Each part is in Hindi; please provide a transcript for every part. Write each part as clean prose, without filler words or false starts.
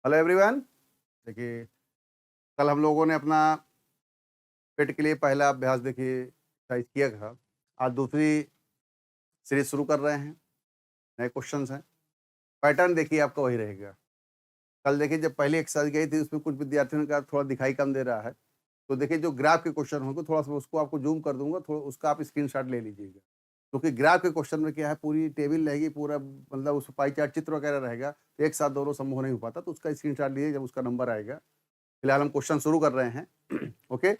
Hello everyone. देखिए, कल हम लोगों ने अपना पेट के लिए पहला अभ्यास देखिए एक्सरसाइज किया था। आज दूसरी सीरीज शुरू कर रहे हैं। नए क्वेश्चंस हैं। पैटर्न देखिए आपका वही रहेगा। कल देखिए जब पहली एक्सरसाइज गई थी उसमें कुछ विद्यार्थियों ने कहा थोड़ा दिखाई कम दे रहा है, तो देखिए जो ग्राफ के क्वेश्चन होंगे थोड़ा सा उसको आपको जूम कर दूंगा, थोड़ा उसका आप स्क्रीनशॉट ले लीजिएगा। क्योंकि ग्राफ के क्वेश्चन में क्या है, पूरी टेबल रहेगी, पूरा मतलब उस पाई चार्ट चित्र वगैरह रहेगा, तो एक साथ दोनों संभव नहीं हो पाता, तो उसका स्क्रीनशॉट लीजिए जब उसका नंबर आएगा। फिलहाल हम क्वेश्चन शुरू कर रहे हैं। ओके।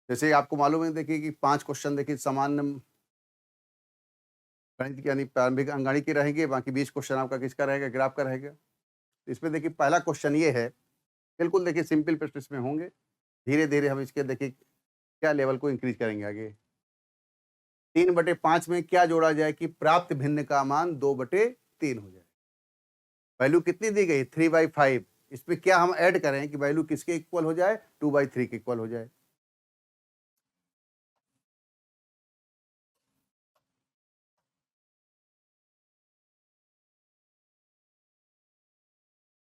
जैसे आपको मालूम है देखिए कि 5 क्वेश्चन देखिए सामान्य गणित की यानी प्रारंभिक अंकगणित की रहेंगे, बाकी 20 क्वेश्चन आपका किसका रहेगा, ग्राफ का रहेगा। तो इसमें देखिए पहला क्वेश्चन ये है, बिल्कुल देखिए सिंपल प्रश्न इसमें होंगे। धीरे-धीरे हम इसके देखिए क्या लेवल को इंक्रीज़ करेंगे आगे। 3/5 में क्या जोड़ा जाए कि प्राप्त भिन्न का मान 2/3 हो जाए। वैल्यू कितनी दी गई 3/5। इसमें क्या हम ऐड करें कि वैल्यू किसके इक्वल हो जाए, 2/3 के इक्वल हो जाए।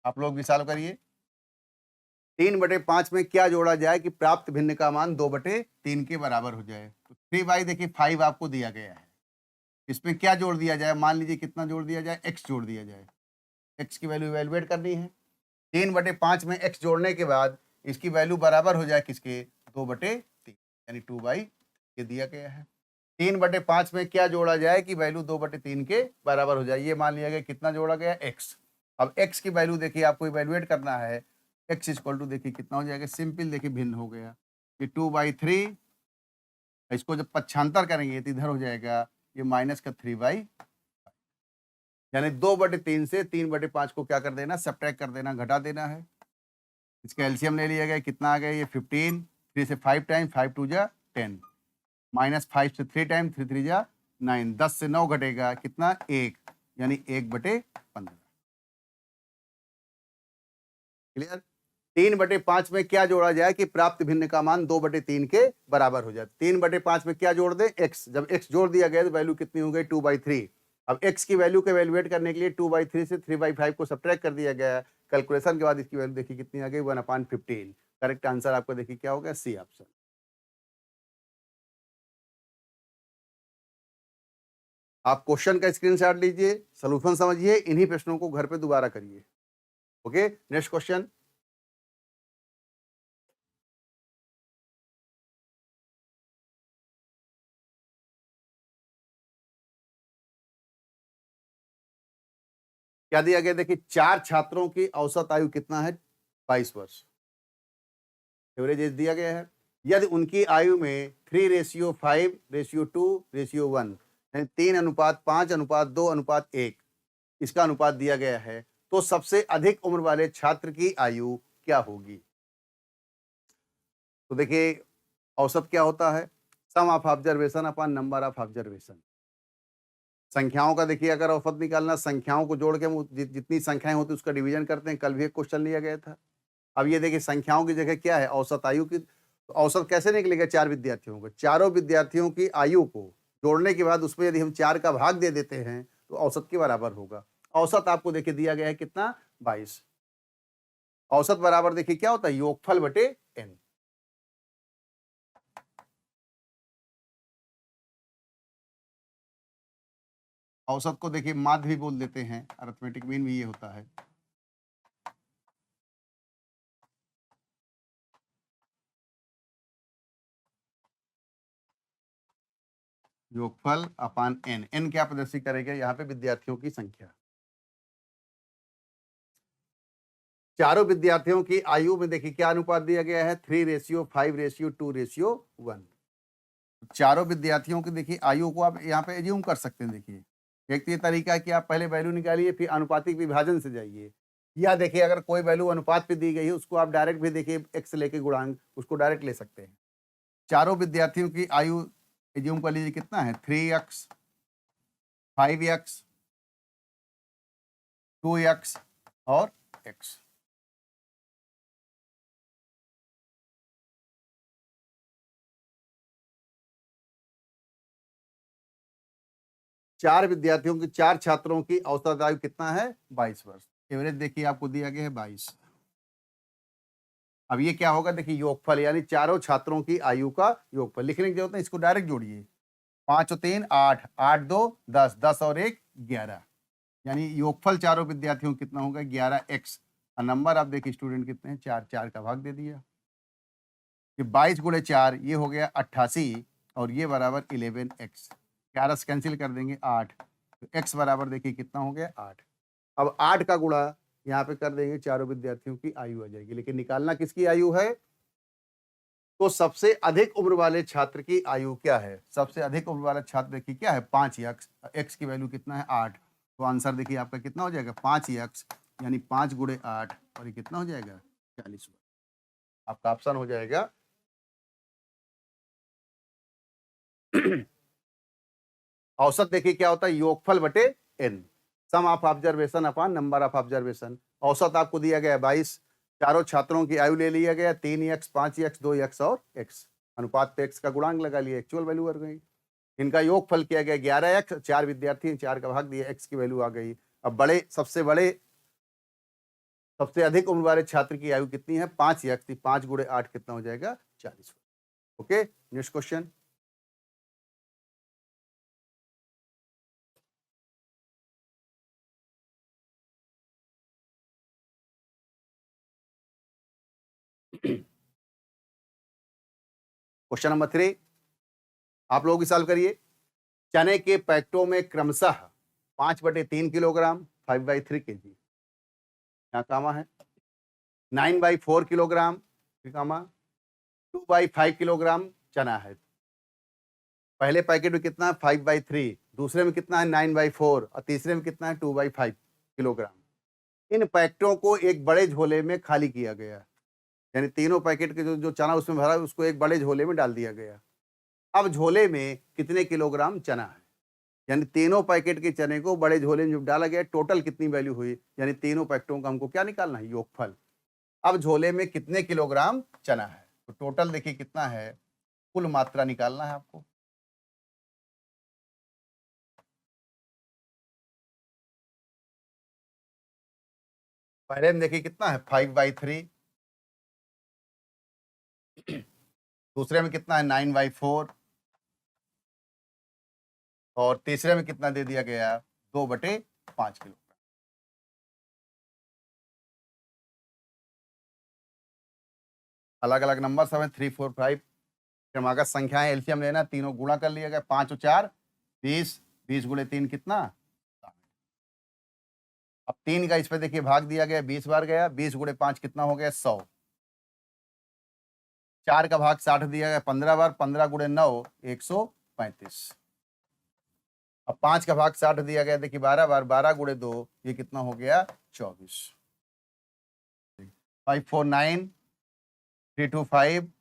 आप लोग भी सॉल्व करिए। 3/5 में क्या जोड़ा जाए कि प्राप्त भिन्न का मान 2/3 के बराबर हो जाए। तो 3 देखिए 5 आपको दिया गया है। इसमें क्या जोड़ दिया जाए, मान लीजिए कितना जोड़ दिया जाए, x जोड़ दिया जाए। x की वैल्यू इवैल्यूएट करनी है। 3/5 में x जोड़ने के बाद इसकी वैल्यू बराबर हो जाए किसके, 2/3 यानी 2/, ये दिया गया है। 3/5 में क्या जोड़ा जाए कि वैल्यू 2/3 के बराबर हो जाए, ये मान लिया गया कितना जोड़ा गया, x। अब x की वैल्यू देखिए आपको इवैल्यूएट करना है। x इक्वल टू देखिए कितना हो जाएगा, सिंपल देखिए भिन्न हो गया कि 2/3। इसको जब पक्षांतर करेंगे तो इधर हो जाएगा ये माइनस का 3/, यानी 2/3 से 3/5 को क्या कर देना, सब्ट्रैक्ट कर देना, घटा देना है। इसका एलसीएम ले लिया गया, कितना आ गया ये 15। 3 से 5 टाइम, 5 2 जा 10, -5 से 3 टाइम, 3 3 जा 9। 10 से 9 घटेगा कितना, 1, यानी 1/15। क्लियर। 3/5 में क्या जोड़ा जाए कि प्राप्त भिन्न का मान 2/3 के बराबर हो जाए। 3/5 में क्या जोड़ दें, x। जब x जोड़ दिया गया तो वैल्यू कितनी हो गई, 2/3। अब x की वैल्यू को एवेलुएट करने के लिए 2/3 से 3/5 को सब्ट्रैक्ट कर दिया गया है। कैलकुलेशन के बाद इसकी वैल्यू देखिए कितनी आ गई, 1/15। करेक्ट आंसर आपका देखिए क्या हो गया, सी ऑप्शन। आप क्वेश्चन का स्क्रीनशॉट लीजिए, सोल्यूशन समझिए, इन्हीं प्रश्नों को घर पे दोबारा करिए। Okay, next question. क्या दिया गया, देखिए 4 छात्रों की औसत आयु कितना है, 22 वर्ष। एवरेज एज दिया गया है। यदि उनकी आयु में 3:5:2:1 यानी 3:5:2:1 इसका अनुपात दिया गया है, तो सबसे अधिक उम्र वाले छात्र की आयु क्या होगी। तो देखिए औसत क्या होता है, sum of observation upon number of observation. संख्याओं का देखिए अगर औसत निकालना, संख्याओं को जोड़ के हम जितनी संख्याएं होती उसका डिवीजन करते हैं। कल भी एक क्वेश्चन लिया गया था। अब ये देखिए संख्याओं की जगह क्या है, औसत आयु की। तो औसत कैसे निकलेगा, 4 विद्यार्थियों को, चारों विद्यार्थियों की आयु को जोड़ने के बाद उसमें यदि हम 4 का भाग दे देते हैं तो औसत के बराबर होगा। औसत आपको देखिए दिया गया है कितना, 22। औसत बराबर देखिए क्या होता है, योगफल बटे n। औसत को देखिए माध्य भी बोल देते हैं, अरिथमेटिक मीन भी ये होता है। योगफल अपान n। n क्या प्रदर्शित करेगा, यहाँ पे विद्यार्थियों की संख्या। चारों विद्यार्थियों की आयु में देखिए क्या अनुपात दिया गया है, 3:5:2:1। चारों विद्यार्थियों की देखिए आयु को आप यहाँ पे एज्यूम कर सकते हैं। देखिए एक तो ये तरीका है कि आप पहले वैल्यू निकालिए फिर अनुपातिक विभाजन से जाइए, या देखिए अगर कोई वैल्यू अनुपात पे दी गई है उसको आप डायरेक्ट भी देखिए एक्स लेके गुणांक उसको डायरेक्ट ले सकते हैं। चारों विद्यार्थियों की आयु एज्यूम कर लीजिए कितना है, 3x, 5x, 2x और x। 4 विद्यार्थियों की 4 छात्रों की औसत आयु कितना है 22 वर्ष। एवरेज देखिए आपको दिया गया है 22। अब ये क्या होगा देखिए योगफल यानी चारों छात्रों की आयु का योगफल लिखने की जरूरत नहीं, इसको डायरेक्ट जोड़िए। 5 और 3 8, 8 2 10, 10 और 1 11, यानी योगफल चारों विद्यार्थियों को कितना होगा 11x। और नंबर आप देखिए स्टूडेंट कितने हैं 4, 4 का भाग दे दिया। ये 22 गुणे 4 ये हो गया 88 और ये बराबर 11x। 11 से कैंसिल कर देंगे 8, तो x बराबर देखिए कितना हो गया 8। अब 8 का गुणा यहाँ पे कर देंगे चारों विद्यार्थियों की आयु आ जाएगी, लेकिन निकालना किसकी आयु है? तो सबसे अधिक उम्र वाले छात्र की आयु क्या है? सबसे अधिक उम्र वाला छात्र देखिए क्या है 5x, x की वैल्यू कितना है 8, तो आंसर देखिए आपका कितना हो जाएगा 5x यानी 5 गुणे 8 और ये कितना हो जाएगा 40। आपका ऑप्शन हो जाएगा औसत देखिए क्या होता है योगफल बटे n, sum of observation upon number of observation. औसत आपको दिया गया है 22, चारों छात्रों की आयु ले लिया गया 3x 5x 2x और x, अनुपात पे x का गुणांक लगा लिया, एक्चुअल वैल्यू आ गई। इनका योगफल किया गया 11x, 4 विद्यार्थी 4 का भाग दिया, x की वैल्यू आ गई। अब सबसे अधिक उम्र वाले छात्र की आयु कितनी है 5x, 5 गुणे 8 कितना हो जाएगा 40। Okay, next question. Question number 3 आप लोग सॉल्व करिए। चने के पैकेटों में क्रमशः 5/3 किलोग्राम 5/3 kg, यहाँ कामा है 9/4 किलोग्राम, फिर कामा 2/5 किलोग्राम चना है। पहले पैकेट में कितना है 5/3, दूसरे में कितना है 9/4 और तीसरे में कितना है 2/5 किलोग्राम। इन पैकेटों को एक बड़े झोले में खाली किया गया, यानी तीनों पैकेट के जो चना उसमें भरा है उसको एक बड़े झोले में डाल दिया गया। अब झोले में कितने किलोग्राम चना है, यानी तीनों पैकेट के चने को बड़े झोले में जब डाला गया टोटल कितनी वैल्यू हुई, यानी तीनों पैकेटों का हमको क्या निकालना है योगफल। अब झोले में कितने किलोग्राम चना है, तो टोटल देखिए कितना है, कुल मात्रा निकालना है आपको। पहले में देखिए कितना है 5/3, दूसरे में कितना है 9/4 और तीसरे में कितना दे दिया गया 2/5 किलो। अलग अलग नंबर सब है 3 4 5 क्रमागत संख्याएं, एलसीएम लेना, तीनों गुणा कर लिया गया 5 और 4 20, 20 गुणे 3 कितना। अब 3 का इस पे देखिए भाग दिया गया 20 बार गया, 20 गुणे 5 कितना हो गया 100। 4 का भाग 60 दिया गया 15 बार, 15 गुणे 9 135। अब 5 का भाग 60 दिया गया देखिए 12 बार, 12 गुणे 2 ये कितना हो गया 24। 5 4 9 3 2 5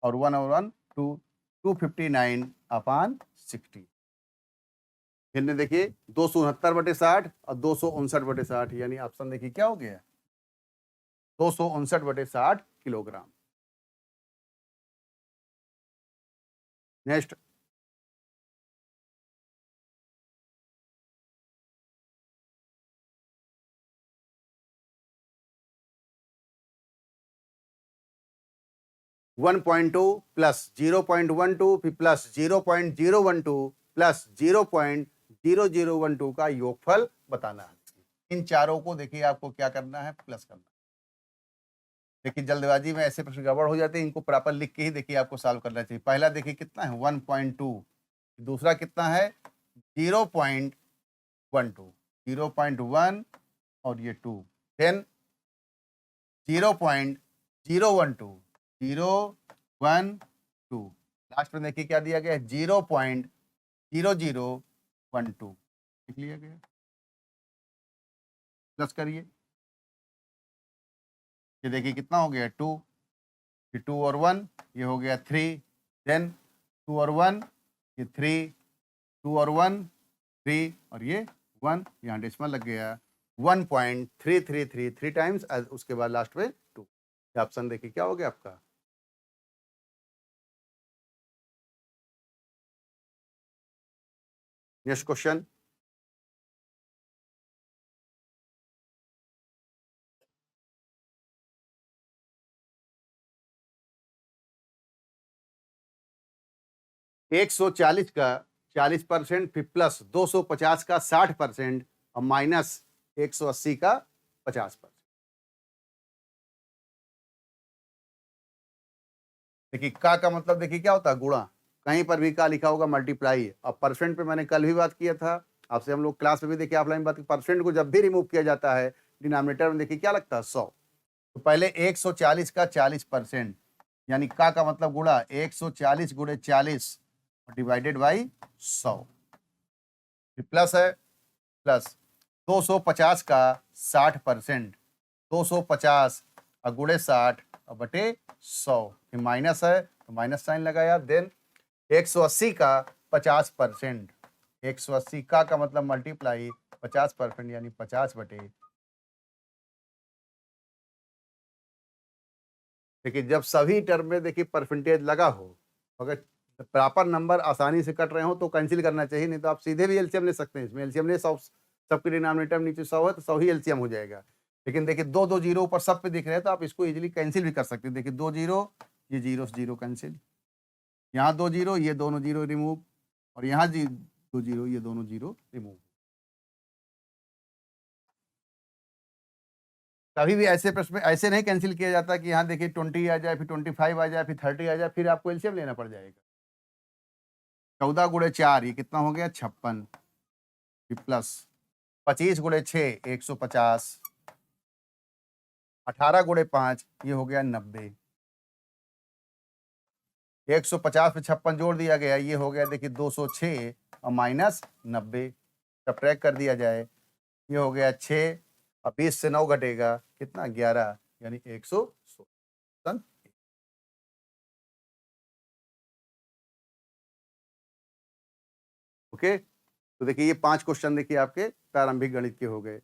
और 1 और 1 2 259/60। फिर ने देखिए 269/60 और 259/60, यानी ऑप्शन देखिए क्या हो गया 259/60 kilogram. Next, one point two plus 0.12 फिर प्लस 0.012 प्लस 0.0012 का योगफल बताना है। इन चारों को देखिए आपको क्या करना है प्लस करना है। देखिए जल्दबाजी में ऐसे प्रश्न गड़बड़ हो जाते हैं, इनको प्रॉपर लिख के ही देखिए आपको सॉल्व करना चाहिए। पहला देखिए कितना है 1.2, दूसरा कितना है 0.12, 0.1 और ये 2, देन 0.012 012, लास्ट में देखिए क्या दिया गया है 0.0012 लिख लिया गया। प्लस करिए, ये देखिए कितना हो गया 2, ये 2 और 1 ये हो गया 3, देन 2 और 1 ये 3, 2 और 1 3 और ये 1, यहाँ डेसिमल लग गया 1.3333 टाइम्स, उसके बाद लास्ट में 2। ऑप्शन देखिए क्या हो गया आपका। नेक्स्ट क्वेश्चन, $140 का 40% फिर प्लस 250 का 60% और माइनस 180 का 50%। देखिए का मतलब देखिए क्या होता है, गुणा। कहीं पर भी का लिखा होगा मल्टीप्लाई। अब परसेंट पे मैंने कल भी बात किया था आपसे, हम लोग क्लास में भी देखिए ऑफलाइन बात की, परसेंट को जब भी रिमूव किया जाता है डिनोमिनेटर में देखिए क्या लगता है 100। तो पहले 140 का 40%, यानी का मतलब गुणा 140 गुणे 40 डिवाइडेड बाई 100, प्लस है प्लस 250 का 60%, 250 और गुणे 60 और बटे 100, फिर माइनस है तो माइनस साइन लगाया। देन 180 का 50%, 180 का मतलब मल्टीप्लाई 50% यानी 50 बटे। देखिए जब सभी टर्म में देखिए परसेंटेज लगा हो, अगर प्रॉपर नंबर आसानी से कट रहे हो तो कैंसिल करना चाहिए, नहीं तो आप सीधे भी एलसीएम ले सकते हैं। इसमें एलसीएम ले 100, सबके डिनोमिनेटर नीचे 100 है तो 100 ही एलसीएम हो जाएगा। लेकिन देखिए दो दो जीरो ऊपर सब पे दिख रहे हैं तो आप इसको इजीली कैंसिल भी कर सकते हैं। देखिए 2 जीरो, ये जीरो से जीरो कैंसिल, यहाँ 2 जीरो, ये दोनों जीरो रिमूव, और यहाँ 2 जीरो, ये दोनों जीरो रिमूव। कभी भी ऐसे प्रश्न में ऐसे नहीं कैंसिल किया जाता कि यहाँ देखिए 20 आ जाए, फिर 25 आ जाए, फिर 30 आ जाए, फिर आपको एलसीएम लेना पड़ जाएगा। 14 गुणे 4 ये कितना हो गया 56, प्लस 25 गुणे 6 150, 18 गुणे 5 ये हो गया 90, 150 पे 56 जोड़ दिया गया, ये हो गया देखिए 206 और माइनस 90, सब्ट्रैक्ट कर दिया जाए, ये हो गया 6 और 20 से 9 घटेगा कितना 11, यानी 116। ओके, तो देखिए ये 5 क्वेश्चन देखिए आपके प्रारंभिक गणित के हो गए।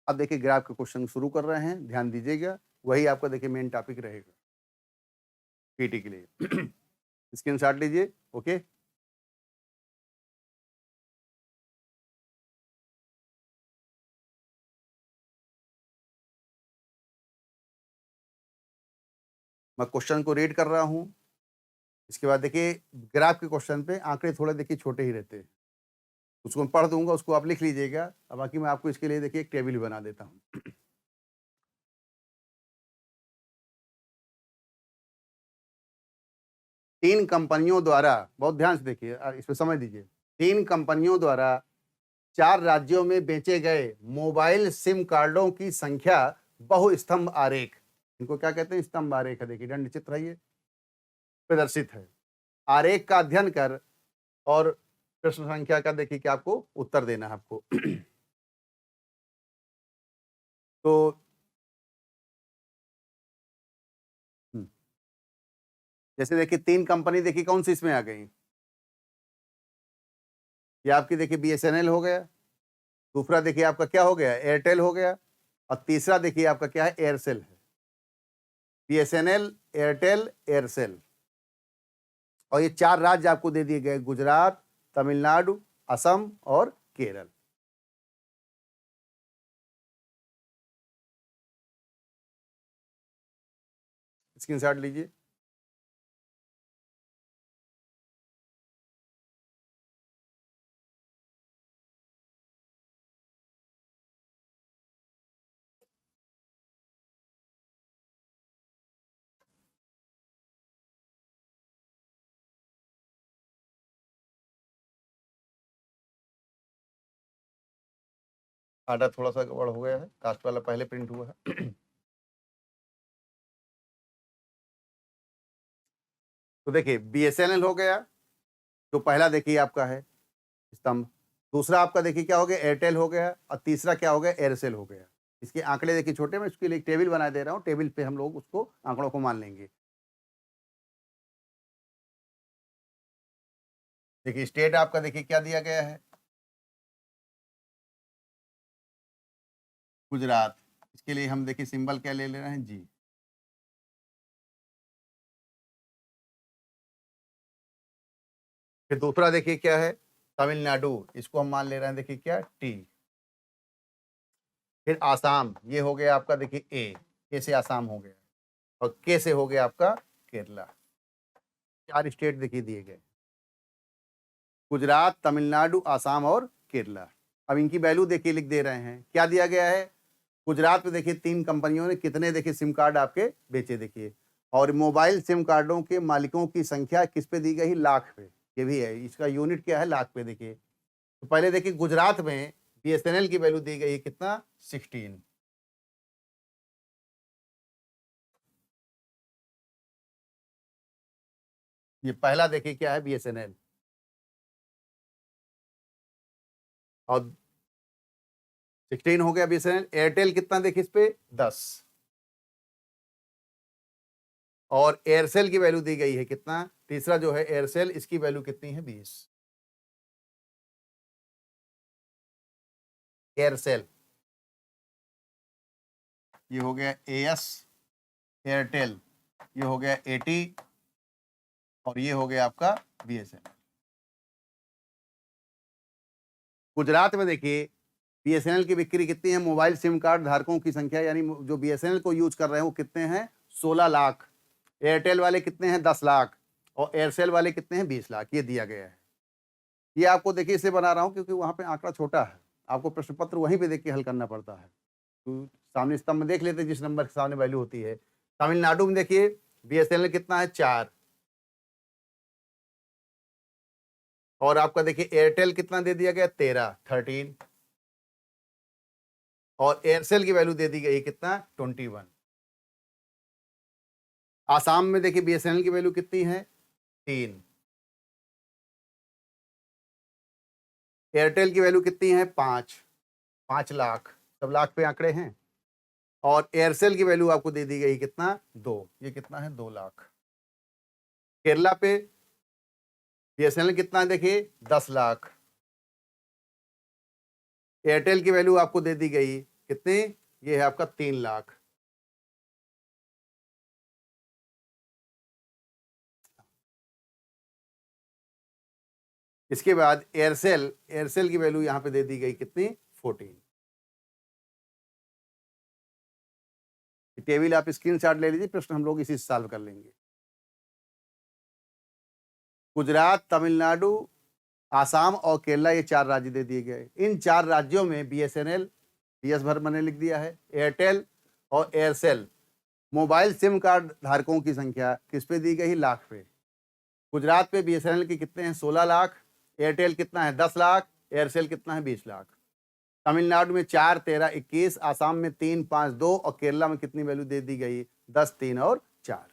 अब देखिए ग्राफ के क्वेश्चन शुरू कर रहे हैं, ध्यान दीजिएगा, वही आपका देखिए मेन टॉपिक रहेगा पीटी के लिए। स्क्रीनशॉट लीजिए। ओके, मैं क्वेश्चन को रीड कर रहा हूं, इसके बाद देखिए ग्राफ के क्वेश्चन पे आंकड़े थोड़े देखिए छोटे ही रहते हैं, उसको मैं पढ़ दूंगा, उसको आप लिख लीजिएगा। अब बाकी मैं आपको इसके लिए देखिए एक टेबल भी बना देता हूँ। 3 कंपनियों द्वारा, बहुत ध्यान से देखिए, इसमें समझ दीजिए, 3 कंपनियों द्वारा 4 राज्यों में बेचे गए मोबाइल सिम कार्डों की संख्या बहुस्तंभ आरेख, इनको क्या कहते हैं, स्तंभ आरेख है, देखिए दंड चित्र है, ये प्रदर्शित है। आरेख का अध्ययन कर और प्रश्न संख्या का देखिए कि आपको उत्तर देना है आपको। तो जैसे देखिए 3 कंपनी देखिए कौन सी इसमें आ गई, ये आपकी देखिए बीएसएनएल हो गया, दूसरा देखिए आपका क्या हो गया एयरटेल हो गया, और तीसरा देखिए आपका क्या है एयरसेल है। बीएसएनएल, एयरटेल, एयरसेल, और ये 4 राज्य आपको दे दिए गए, गुजरात, तमिलनाडु, असम और केरल। स्क्रीनशॉट लीजिए। आर्डर थोड़ा सा गड़बड़ हो गया है, कास्ट वाला पहले प्रिंट हुआ है। तो देखिए बीएसएनएल हो गया, तो पहला देखिए आपका है स्तंभ, दूसरा आपका देखिए क्या हो गया एयरटेल हो गया, और तीसरा क्या हो गया एयरसेल हो गया। इसके आंकड़े देखिए छोटे, मैं इसके लिए एक टेबल बना दे रहा हूँ, टेबल पे हम लोग उसको आंकड़ों को मान लेंगे। देखिए स्टेट आपका देखिए क्या दिया गया है, गुजरात, इसके लिए हम देखिए सिंबल क्या ले रहे हैं जी। फिर दूसरा देखिए क्या है तमिलनाडु, इसको हम मान ले रहे हैं देखिए क्या, टी। फिर आसाम, ये हो गया आपका देखिए ए से आसाम हो गया, और के से हो गया आपका केरला। 4 स्टेट देखिए दिए गए, गुजरात, तमिलनाडु, आसाम और केरला। अब इनकी वैल्यू देखिए लिख दे रहे हैं, क्या दिया गया है। गुजरात में देखिए 3 कंपनियों ने कितने देखिए सिम कार्ड आपके बेचे देखिए, और मोबाइल सिम कार्डों के मालिकों की संख्या किस पे दी गई, लाख पे। ये भी है, इसका यूनिट क्या है, लाख पे देखिए। तो पहले देखिए गुजरात में बीएसएनएल की वैल्यू दी गई है कितना, 16। ये पहला देखिए क्या है, बीएसएनएल। और 16 हो गया बीएसएनएल। एयरटेल कितना देखिए इस पे, 10। और एयरसेल की वैल्यू दी गई है कितना, तीसरा जो है एयरसेल, इसकी वैल्यू कितनी है, 20। एयरसेल, ये हो गया एएस। एयरटेल, ये हो गया एटी, और ये हो गया आपका बीएसएनएल। गुजरात में देखिए बीएसएनएल की बिक्री कितनी है, मोबाइल सिम कार्ड धारकों की संख्या यानी जो बीएसएनएल को यूज कर रहे हैं वो कितने हैं, 16 लाख। एयरटेल वाले कितने हैं, 10 लाख। और एयरसेल वाले कितने हैं, 20 लाख। ये दिया गया है। ये आपको देखिए इसे बना रहा हूँ क्योंकि वहाँ पे आंकड़ा छोटा है, आपको प्रश्न पत्र वहीं पे देख के हल करना पड़ता है। तो सामने स्तंभ में देख लेते हैं जिस नंबर के सामने वैल्यू होती है। तमिलनाडु में देखिए बीएसएनएल कितना है, 4। और आपका देखिए एयरटेल कितना दे दिया गया, 13। और एयरसेल की वैल्यू दे दी गई कितना, 21। आसाम में देखिए बीएसएनएल की वैल्यू कितनी है, 3। एयरटेल की वैल्यू कितनी है, 5 लाख। सब लाख पे आंकड़े हैं। और एयरसेल की वैल्यू आपको दे दी गई कितना, 2। ये कितना है, 2 लाख। केरला पे बीएसएनएल कितना है देखिए, 10 लाख। एयरटेल की वैल्यू आपको दे दी गई कितनी, ये है आपका 3 लाख। इसके बाद एयरसेल की वैल्यू यहां पे दे दी गई कितनी, 14। टेबल आप स्क्रीनशॉट ले लीजिए, प्रश्न हम लोग इसी से सॉल्व कर लेंगे। गुजरात, तमिलनाडु, आसाम और केरला, ये 4 राज्य दे दिए गए। इन 4 राज्यों में बीएसएनएल, बीएस भर मैंने लिख दिया है, एयरटेल और एयरसेल मोबाइल सिम कार्ड धारकों की संख्या किस पे दी गई, लाख पे। गुजरात पे बीएसएनएल के कितने हैं, 16 लाख। एयरटेल कितना है, 10 लाख। एयरसेल कितना है, 20 लाख। तमिलनाडु में 4, 13, 21। आसाम में 3, 5, 2। और केरला में कितनी वैल्यू दे दी गई, 10, 3 और 4।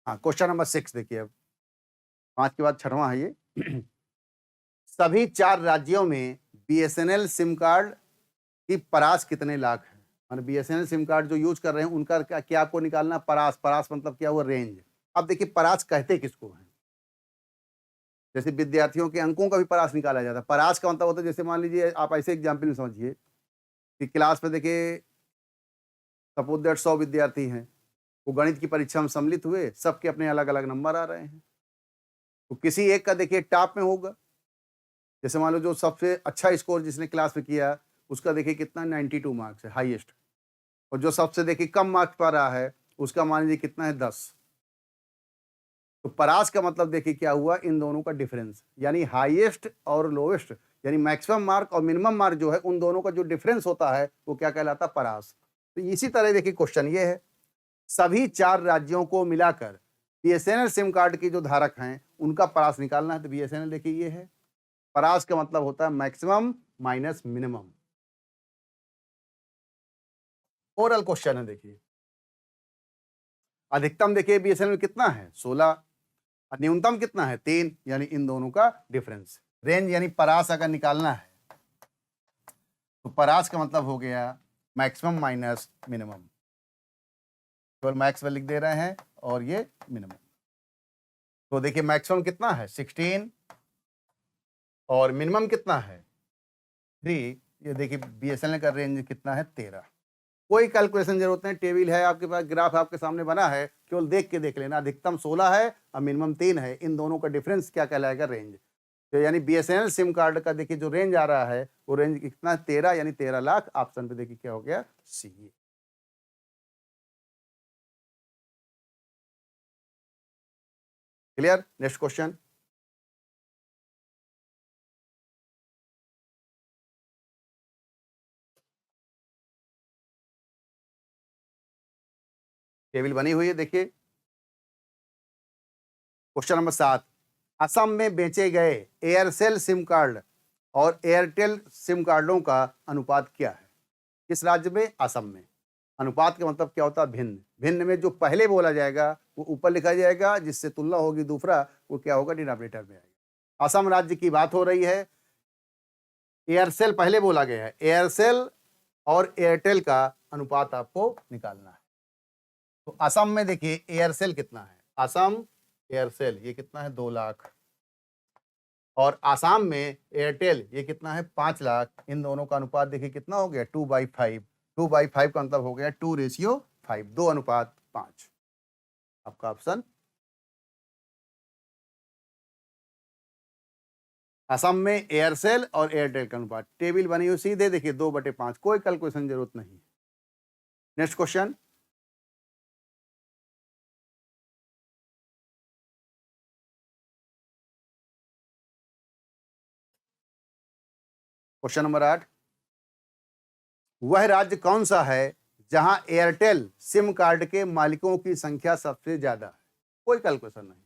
हाँ, क्वेश्चन नंबर 6 देखिए। अब 5 के बाद 6वां है ये। सभी 4 राज्यों में बीएसएनएल सिम कार्ड की परास कितने लाख है। मान बीएसएनएल सिम कार्ड जो यूज कर रहे हैं उनका क्या आपको निकालना, परास मतलब क्या हुआ, रेंज। अब देखिए परास कहते किसको है, जैसे विद्यार्थियों के अंकों का भी परास निकाला जाता है। परास का मतलब होता है, जैसे मान लीजिए आप ऐसे एग्जाम्पल में समझिए कि क्लास में देखिए सपोज दैट 100 विद्यार्थी हैं, वो गणित की परीक्षा में सम्मिलित हुए, सबके अपने अलग अलग नंबर आ रहे हैं। तो किसी एक का देखिए टॉप में होगा, जैसे मान लो जो सबसे अच्छा स्कोर जिसने क्लास में किया उसका देखिए कितना, 92 मार्क्स है हाईएस्ट। और जो सबसे देखिए कम मार्क्स पा रहा है उसका मान लीजिए कितना है, 10। तो परास का मतलब देखिए क्या हुआ, इन दोनों का डिफरेंस, यानी हाईएस्ट और लोएस्ट, यानी मैक्सिमम मार्क और मिनिमम मार्क जो है उन दोनों का जो डिफरेंस होता है वो क्या कहलाता है, परास। तो इसी तरह देखिए क्वेश्चन ये है, सभी 4 राज्यों को मिलाकर बीएसएनएल सिम कार्ड की जो धारक हैं उनका परास निकालना है। तो बीएसएनएल देखिए ये है, परास का मतलब होता है maximum minus minimum. Oral question है देखिए, अधिकतम देखिए बीएसएनएल कितना है, 16। और न्यूनतम कितना है, 3, यानी इन दोनों का डिफरेंस। रेंज यानी परास अगर निकालना है तो परास का मतलब हो गया मैक्सिमम माइनस मिनिमम। केवल मैक्स में लिख दे रहे हैं और ये मिनिमम। तो देखिए मैक्सिमम कितना है, 16, और मिनिमम कितना है, 3। ये देखिए बीएसएनएल का रेंज कितना है, 13। कोई कैलकुलेशन जरूरत नहीं, टेबल है आपके पास, ग्राफ आपके सामने बना है, केवल देख के देख लेना। अधिकतम 16 है और मिनिमम 3 है, इन दोनों का डिफरेंस क्या कहलाएगा? रेंज। तो यानी बीएसएनएल सिम कार्ड का देखिए जो रेंज आ रहा है वो रेंज कितना? 13, यानी 13 लाख। ऑप्शन पे देखिए क्या हो गया? सी। क्लियर? Next question. टेबल बनी हुई है, देखिए क्वेश्चन नंबर 7। असम में बेचे गए एयरसेल सिम कार्ड और एयरटेल सिम कार्डों का अनुपात क्या है? किस राज्य में? असम में। अनुपात का मतलब क्या होता है? भिन्न। भिन्न में जो पहले बोला जाएगा वो ऊपर लिखा जाएगा, जिससे तुलना होगी दूसरा वो क्या होगा? डिनोमिनेटर में आएगा। असम राज्य की बात हो रही है, एयरसेल पहले बोला गया है, एयरसेल और एयरटेल का अनुपात आपको निकालना है। तो असम में देखिए एयरसेल कितना है? असम एयरसेल ये कितना है? 2 लाख। और आसाम में एयरटेल ये कितना है? 5 लाख। इन दोनों का अनुपात देखिए कितना हो गया? 2/5। 2/5 का मतलब हो गया 2:5, 2:5। आपका ऑप्शन असम में एयरसेल और एयरटेल का अनुपात। टेबल बनी हुई सीधे देखिए 2/5, कोई कैलकुलेशन जरूरत नहीं। Next question. Question number 8। वह राज्य कौन सा है जहां एयरटेल सिम कार्ड के मालिकों की संख्या सबसे ज्यादा है? कोई कैलकुलेशन नहीं।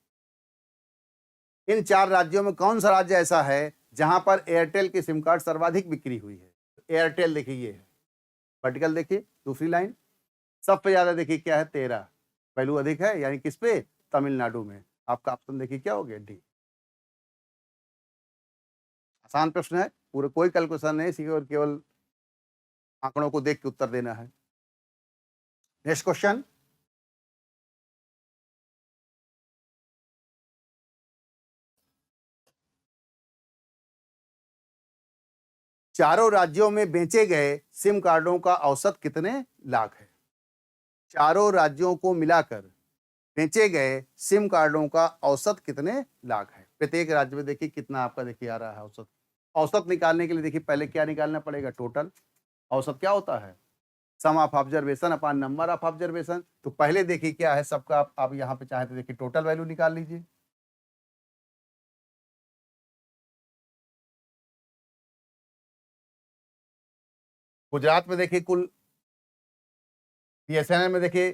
इन 4 राज्यों में कौन सा राज्य ऐसा है जहां पर एयरटेल की सिम कार्ड सर्वाधिक बिक्री हुई है? एयरटेल देखिए ये है, वर्टिकल देखिए दूसरी लाइन, सबसे ज्यादा देखिए क्या है? 13। वैल्यू अधिक है, यानी किस पे? तमिलनाडु में। आपका ऑप्शन देखिए क्या हो गया? डी। आसान प्रश्न है, पूरे कोई कैलकुलेशन नहीं, केवल केवल आंकड़ों को देख के उत्तर देना है। Next question. चारों राज्यों में बेचे गए सिम कार्डों का औसत कितने लाख है? चारों राज्यों को मिलाकर बेचे गए सिम कार्डों का औसत कितने लाख है? प्रत्येक राज्य में देखिए कितना आपका देखिए आ रहा है औसत। औसत निकालने के लिए देखिए पहले क्या निकालना पड़ेगा? टोटल। औसत क्या होता है? Sum of observation upon number of observation. तो पहले देखिए क्या है सबका, आप यहाँ पे चाहे तो देखिए टोटल वैल्यू निकाल लीजिए। गुजरात में देखिए कुल, बीएसएनएल में देखिए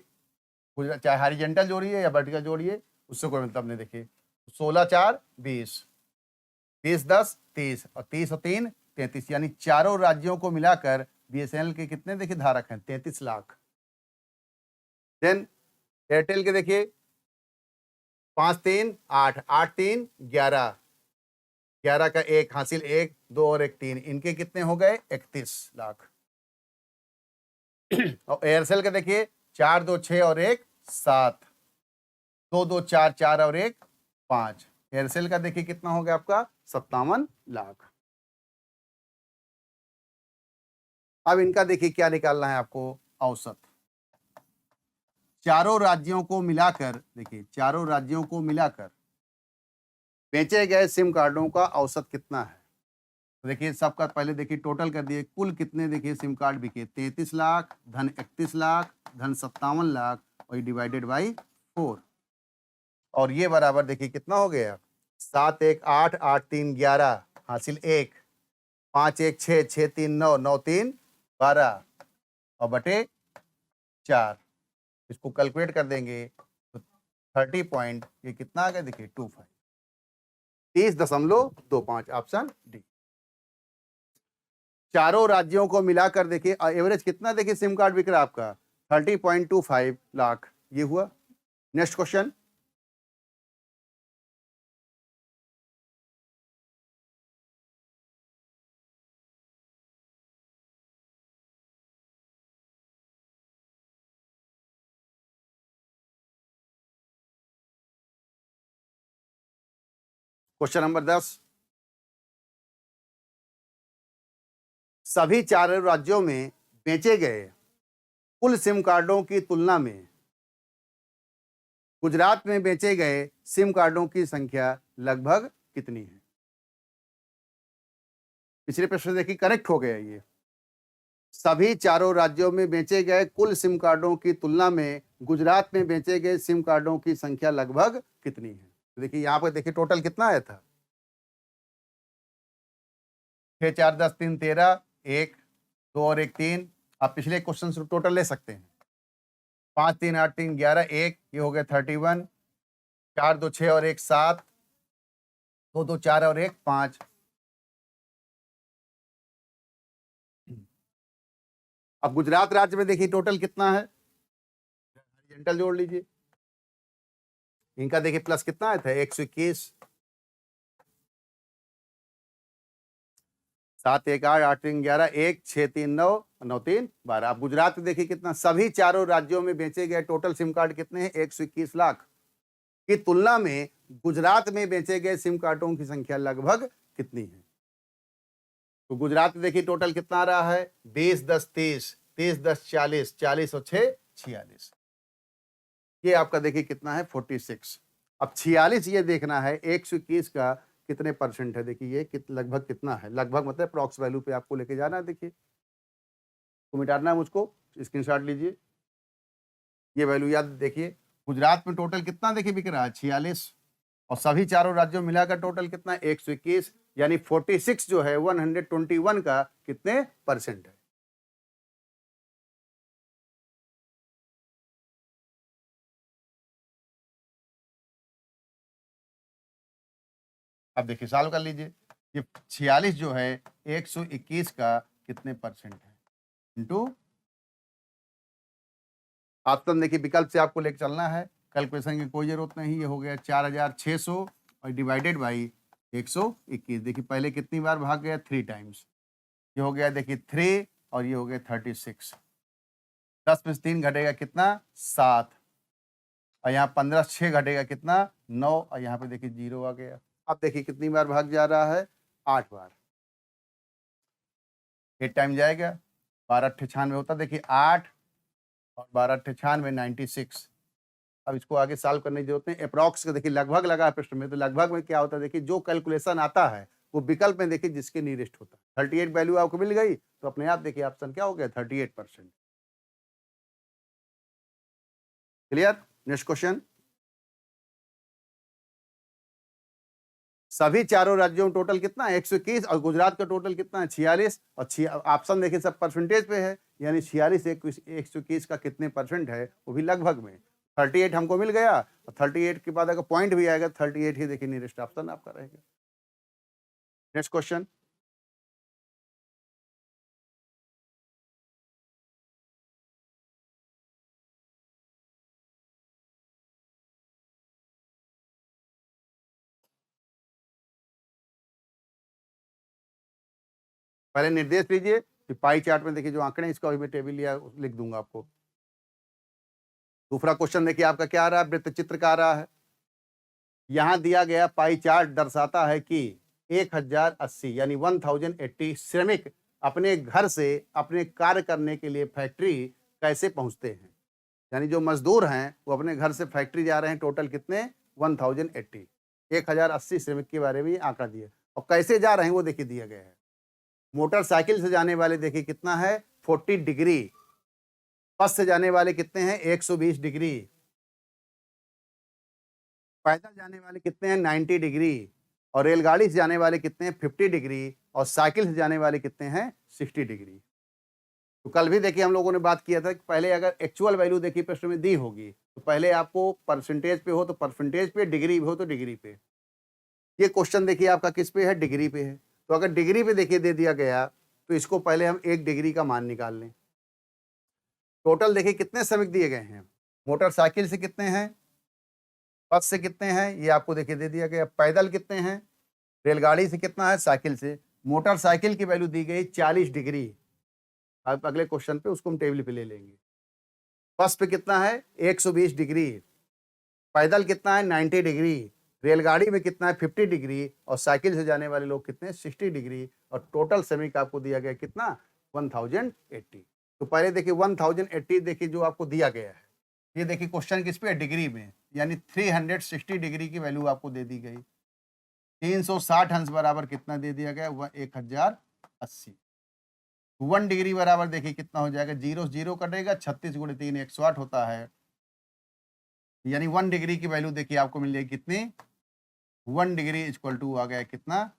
गुजरात चाहे हॉरिजॉन्टल जोड़िए या वर्टिकल जोड़िए, उससे कोई मतलब नहीं। देखिए 16 4 20, 20 10 30 और 30 और 3 33, यानी चारों राज्यों को मिलाकर बीएसएनएल के कितने देखिए धारक हैं? 33 लाख। देन एयरटेल के देखिए 5 3 8, 8 3 11, 11 का 1 हासिल 1 2 और 1 3, इनके कितने हो गए? 31 लाख। और एयरसेल का देखिए 4 2 6 और 1 7, 2 2 4 4 और 1 5। एयरसेल का देखिए कितना हो गया आपका? 57 लाख। अब इनका देखिए क्या निकालना है आपको? औसत। चारों राज्यों को मिलाकर देखिए, चारों राज्यों को मिलाकर बेचे गए सिम कार्डों का औसत कितना है? तो देखिए सबका पहले देखिए टोटल कर दिए, कुल कितने देखिए सिम कार्ड बिके? 33 लाख धन 31 लाख धन 57 लाख और डिवाइडेड बाई 4, और ये बराबर देखिए कितना हो गया? 7 1 8, 8 3 11 हासिल 1, 5 1 6, 6 3 9, 9 3 12 और बटे 4। इसको कैलकुलेट कर देंगे तो 30 पॉइंट, ये कितना आ गया देखिए? 25, 30.25। Option D. चारों राज्यों को मिलाकर देखिए एवरेज कितना देखिए सिम कार्ड बिक रहा है आपका? 30.25 लाख, ये हुआ। Next question. Question number 10। सभी चारों राज्यों में बेचे गए कुल सिम कार्डों की तुलना में गुजरात में बेचे गए सिम कार्डों की संख्या लगभग कितनी है? पिछले प्रश्न देखिए करेक्ट हो गया ये। सभी चारों राज्यों में बेचे गए कुल सिम कार्डों की तुलना में गुजरात में बेचे गए सिम कार्डों की संख्या लगभग कितनी है? तो देखिए यहाँ पर देखिए टोटल कितना आया था, 6 4 10 3 13, 1 2 और 1 3। आप पिछले क्वेश्चन से टोटल ले सकते हैं। 5 3 8 3 11, 1 ये हो गया 31, 4 2 6 और 1 7, 2 2 4 और 1 5। अब गुजरात राज्य में देखिए टोटल कितना है, हॉरिजॉन्टल जोड़ लीजिए। इनका देखिए प्लस कितना आया था, 121, 7 1 8 8 3 11, 1 6 3 9 9 3 12। अब गुजरात में देखिए कितना, सभी चारों राज्यों में बेचे गए टोटल सिम कार्ड कितने हैं, 121 लाख की तुलना में गुजरात में बेचे गए सिम कार्डों की संख्या लगभग कितनी है? तो गुजरात में देखिए टोटल कितना आ रहा है, 20 10 30, 30 10 40, 40 और 6 46। ये आपका देखिए कितना है, 46। अब 46 ये देखना है 121 का कितने परसेंट है। देखिए ये लगभग कितना है, लगभग मतलब अप्रॉक्स वैल्यू पे आपको लेके जाना है। देखिए तो मिटाना है मुझको, स्क्रीनशॉट लीजिए। ये वैल्यू याद देखिए, गुजरात में टोटल कितना देखिए बिक रहा है, 46, और सभी चारों राज्यों मिलाकर टोटल कितना है, 121, यानी 46 जो है 121 का कितने परसेंट है। अब देखिए सॉल्व कर लीजिए, ये 46 जो है 121 का कितने परसेंट है, इंटू ऑप्शन देखिए विकल्प से आपको लेकर चलना है, कैलकुलेशन की कोई जरूरत नहीं। ये हो गया 4600 और डिवाइडेड बाई 121। देखिए पहले कितनी बार भाग गया, 3 टाइम्स। ये हो गया देखिए 3 और ये हो गया 36। 10 में से 3 घटेगा कितना, 7, और यहाँ 15 6 घटेगा कितना, 9, और यहाँ पे देखिए 0 आ गया। अब देखिए कितनी बार भाग जा रहा है, 8 बार। 8 टाइम जाएगा, 12 8 96 होता, देखिए 8 और 12 8 96, 96। अब इसको आगे सॉल्व करने की जरूरत नहीं, अप्रॉक्स का देखिए लगभग लगा है प्रश्न में, तो लगभग में क्या होता है, देखिए जो कैलकुलेशन आता है वो विकल्प में देखिए जिसके नियरेस्ट होता है। 38 वैल्यू आपको मिल गई तो अपने आप देखिए ऑप्शन क्या हो गया, 38%। क्लियर। नेक्स्ट क्वेश्चन, सभी चारों राज्यों में टोटल कितना है, 121, और गुजरात का टोटल कितना है, 46, और ऑप्शन देखिए सब परसेंटेज पे है, यानी 46 121 का कितने परसेंट है, वो भी लगभग में। 38 हमको मिल गया, और 38 के बाद अगर पॉइंट भी आएगा 38 ही देखिए नियरेस्ट ऑप्शन आपका रहेगा। नेक्स्ट क्वेश्चन, पहले निर्देश लीजिए, फिर पाई चार्ट में देखिए जो आंकड़े हैं इसका भी मैं टेबल लिया लिख दूंगा आपको। दूसरा क्वेश्चन देखिए आपका क्या आ रहा है, वृत्त चित्र का आ रहा है। यहां दिया गया पाई चार्ट दर्शाता है कि 1080 यानी 1080 श्रमिक अपने घर से अपने कार्य करने के लिए फैक्ट्री कैसे पहुंचते हैं। यानी जो मजदूर हैं वो अपने घर से फैक्ट्री जा रहे हैं, टोटल कितने, 1080। 1080 श्रमिक के बारे में ये आंकड़ा दिया, और कैसे जा रहे हैं वो देखिए दिया गया है। मोटरसाइकिल से जाने वाले देखिए कितना है, 40 डिग्री। बस से जाने वाले कितने हैं, 120 डिग्री। पैदल जाने वाले कितने हैं, 90 डिग्री। और रेलगाड़ी से जाने वाले कितने हैं, 50 डिग्री। और साइकिल से जाने वाले कितने हैं, 60 डिग्री। तो कल भी देखिए हम लोगों ने बात किया था कि पहले अगर एक्चुअल वैल्यू देखिए प्रश्न में दी होगी तो पहले आपको परसेंटेज पे हो तो परसेंटेज पे, डिग्री पे हो तो डिग्री पे। ये क्वेश्चन देखिए आपका किस पे है, डिग्री पे है। तो अगर डिग्री पे देखिए दे दिया गया तो इसको पहले हम 1 डिग्री का मान निकाल लें। टोटल देखिए कितने श्रमिक दिए गए हैं, मोटरसाइकिल से कितने हैं, बस से कितने हैं, ये आपको देखिए दे दिया गया। पैदल कितने हैं, रेलगाड़ी से कितना है, साइकिल से। मोटरसाइकिल की वैल्यू दी गई 40 डिग्री। अब अगले क्वेश्चन पे उसको हम टेबल पे ले लेंगे। बस पे कितना है, 120 डिग्री। पैदल कितना है, 90 डिग्री। रेलगाड़ी में कितना है, 50 डिग्री। और साइकिल से जाने वाले लोग कितने, 60 डिग्री। और टोटल श्रमिक आपको दिया गया कितना, 1080। तो पहले देखिए 1080 देखिए जो आपको दिया गया है, ये देखिए क्वेश्चन किस पे है, डिग्री में, यानी 360 डिग्री की वैल्यू आपको दे दी गई। 360 अंश बराबर कितना दे दिया गया, 1080। 1 डिग्री बराबर देखिए कितना हो जाएगा, 0 0 कटेगा, 36 गुणे 3 108 होता है, यानी 1 डिग्री की वैल्यू देखिए आपको मिल जाएगी कितनी, 1 डिग्री इक्वल टू आ गया कितना,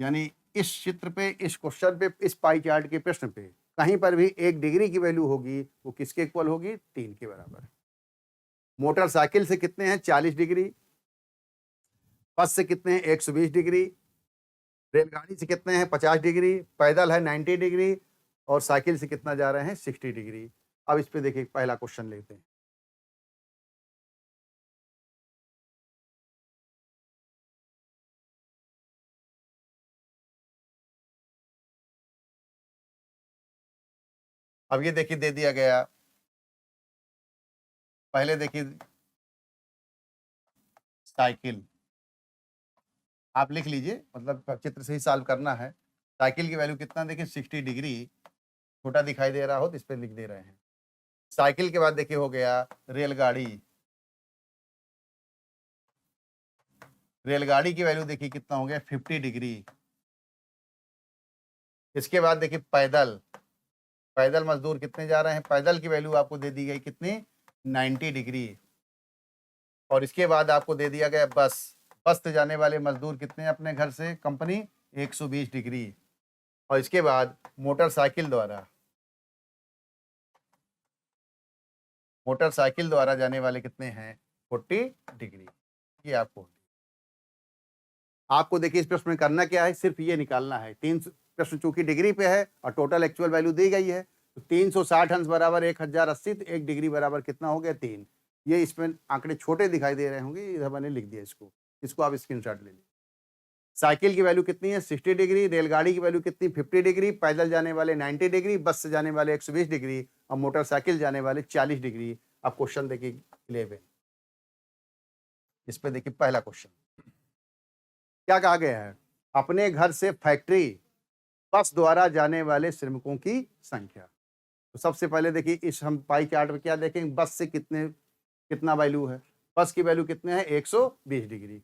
यानी इस चित्र पे, इस क्वेश्चन पे, इस पाई चार्ट के प्रश्न पे कहीं पर भी 1 डिग्री की वैल्यू होगी, वो किसके इक्वल होगी, 3 के बराबर। मोटरसाइकिल से कितने हैं, 40 डिग्री, बस से कितने हैं, 120 डिग्री, रेलगाड़ी से कितने हैं, 50 डिग्री, पैदल है 90 डिग्री, और साइकिल से कितना जा रहे हैं, 60 डिग्री। अब इस पे देखिए पहला क्वेश्चन लेते हैं। अब ये देखिए दे दिया गया, पहले देखिए साइकिल, आप लिख लीजिए, मतलब चित्र से ही सॉल्व करना है। साइकिल की वैल्यू कितना देखिए 60 डिग्री, छोटा दिखाई दे रहा हो तो इस पे लिख दे रहे हैं। साइकिल के बाद देखिए हो गया रेलगाड़ी, रेलगाड़ी की वैल्यू देखिए कितना हो गया 50 डिग्री। इसके बाद देखिए पैदल, पैदल मजदूर कितने जा रहे हैं, पैदल की वैल्यू आपको दे दी गई कितनी, 90 डिग्री। और इसके बाद आपको दे दिया गया बस, बस से जाने वाले मजदूर कितने अपने घर से कंपनी, 120 डिग्री। और इसके बाद मोटरसाइकिल द्वारा, मोटरसाइकिल द्वारा जाने वाले कितने हैं, 40 डिग्री। ये आपको देखिए इस प्रश्न में करना क्या है, सिर्फ ये निकालना है। 3 प्रश्न चूंकि डिग्री पे है और टोटल एक्चुअल वैल्यू दी गई है, तो 360 अंश बराबर 1080, तो 1 डिग्री बराबर कितना हो गया, 3। ये इसमें आंकड़े छोटे दिखाई दे रहे होंगे, इधर मैंने लिख दिया इसको, इसको आप स्क्रीनशॉट ले लीजिए। साइकिल की वैल्यू कितनी है, 60 डिग्री, रेलगाड़ी की वैल्यू कितनी, 50 डिग्री, पैदल जाने वाले 90 डिग्री, बस से जाने वाले 120 डिग्री, और मोटरसाइकिल जाने वाले 40 डिग्री। अब क्वेश्चन देखिए 11, इस पे देखिए पहला क्वेश्चन क्या कहा गया है, अपने घर से फैक्ट्री बस द्वारा जाने वाले श्रमिकों की संख्या। तो सबसे पहले देखिए इस हम पाई चार्ट में क्या देखेंगे, बस से कितना वैल्यू है, बस की वैल्यू कितने है, 120 डिग्री।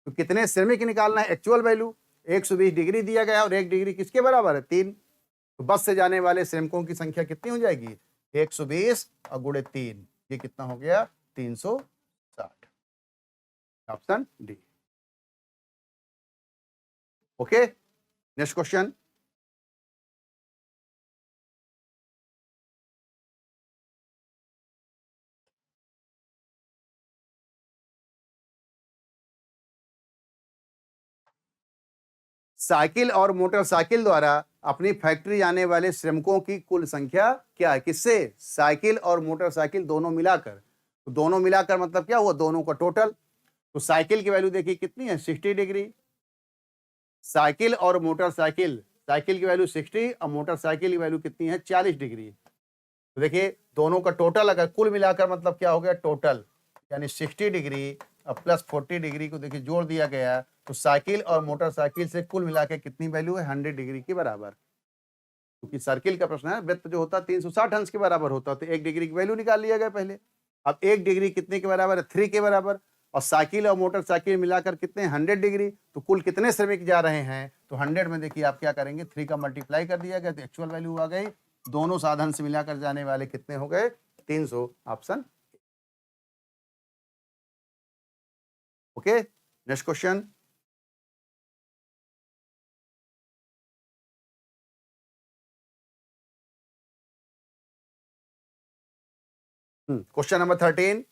तो कितने श्रमिक निकालना है, एक्चुअल वैल्यू 120 डिग्री दिया गया और 1 डिग्री किसके बराबर है, 3। तो बस से जाने वाले श्रमिकों की संख्या कितनी हो जाएगी, 120 और गुणे 3, ये कितना हो गया, 360। Option D. Okay, next question. Cycle और मोटरसाइकिल द्वारा अपनी फैक्ट्री जाने वाले श्रमिकों की कुल संख्या क्या है, किससे, साइकिल और मोटरसाइकिल दोनों मिलाकर। तो दोनों मिलाकर मतलब क्या हुआ, दोनों का टोटल। तो साइकिल की वैल्यू देखिए कितनी है, 60 डिग्री। साइकिल और मोटरसाइकिल, साइकिल की वैल्यू 60 और मोटरसाइकिल की वैल्यू कितनी है, 40 डिग्री। तो देखिए दोनों का टोटल अगर कुल मिलाकर मतलब क्या हो गया, टोटल, यानी 60 डिग्री और प्लस 40 डिग्री को देखिए जोड़ दिया गया, तो साइकिल और मोटरसाइकिल से कुल मिला के कितनी वैल्यू है, 100 डिग्री के बराबर। क्योंकि सर्किल का प्रश्न है, वृत्त जो होता है 360 अंश के बराबर होता है, तो 1 डिग्री की वैल्यू निकाल लिया गया पहले। अब 1 डिग्री कितने के बराबर है, 3 के बराबर। और साइकिल और मोटरसाइकिल मिलाकर कितने, 100 डिग्री। तो कुल कितने श्रमिक जा रहे हैं, तो 100 में देखिए आप क्या करेंगे, 3 का मल्टीप्लाई कर दिया गया, तो एक्चुअल वैल्यू आ गई। दोनों साधन से मिलाकर जाने वाले कितने हो गए, 300। Option okay. Next question. Question number 13,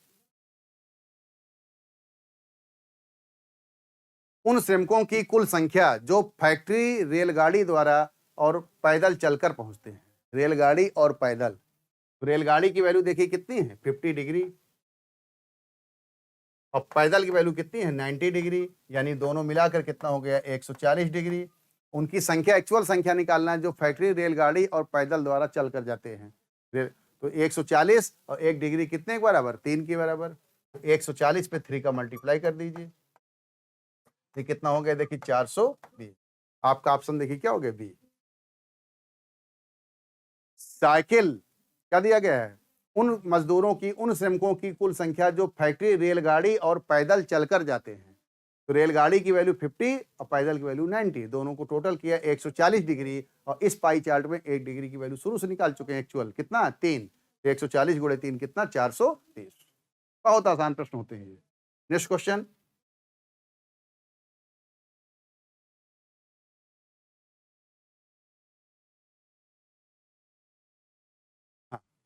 उन श्रमिकों की कुल संख्या जो फैक्ट्री रेलगाड़ी द्वारा और पैदल चलकर पहुंचते हैं, रेलगाड़ी और पैदल। रेलगाड़ी की वैल्यू देखिए कितनी है, 50 डिग्री, और पैदल की वैल्यू कितनी है, 90 डिग्री, यानी दोनों मिलाकर कितना हो गया, 140 डिग्री। उनकी संख्या, एक्चुअल संख्या निकालना है जो फैक्ट्री रेलगाड़ी और पैदल द्वारा चल कर जाते हैं। तो 140 और 1 डिग्री कितने के बराबर, 3 के बराबर। 140 पे 3 का मल्टीप्लाई कर दीजिए, ये कितना हो गया देखिए 420। आपका ऑप्शन देखिए क्या हो गया, बी। साइकिल क्या दिया गया है, उन मजदूरों की, उन श्रमिकों की कुल संख्या जो फैक्ट्री, रेलगाड़ी और पैदल चलकर जाते हैं। तो रेलगाड़ी की वैल्यू 50 और पैदल की वैल्यू 90, दोनों को टोटल किया 140 डिग्री, और इस पाई चार्ट में 1 डिग्री की वैल्यू शुरू से निकाल चुके हैं। एक्चुअल कितना 3, 140 गुणे 3 कितना 430। बहुत आसान प्रश्न होते हैं ये। नेक्स्ट क्वेश्चन,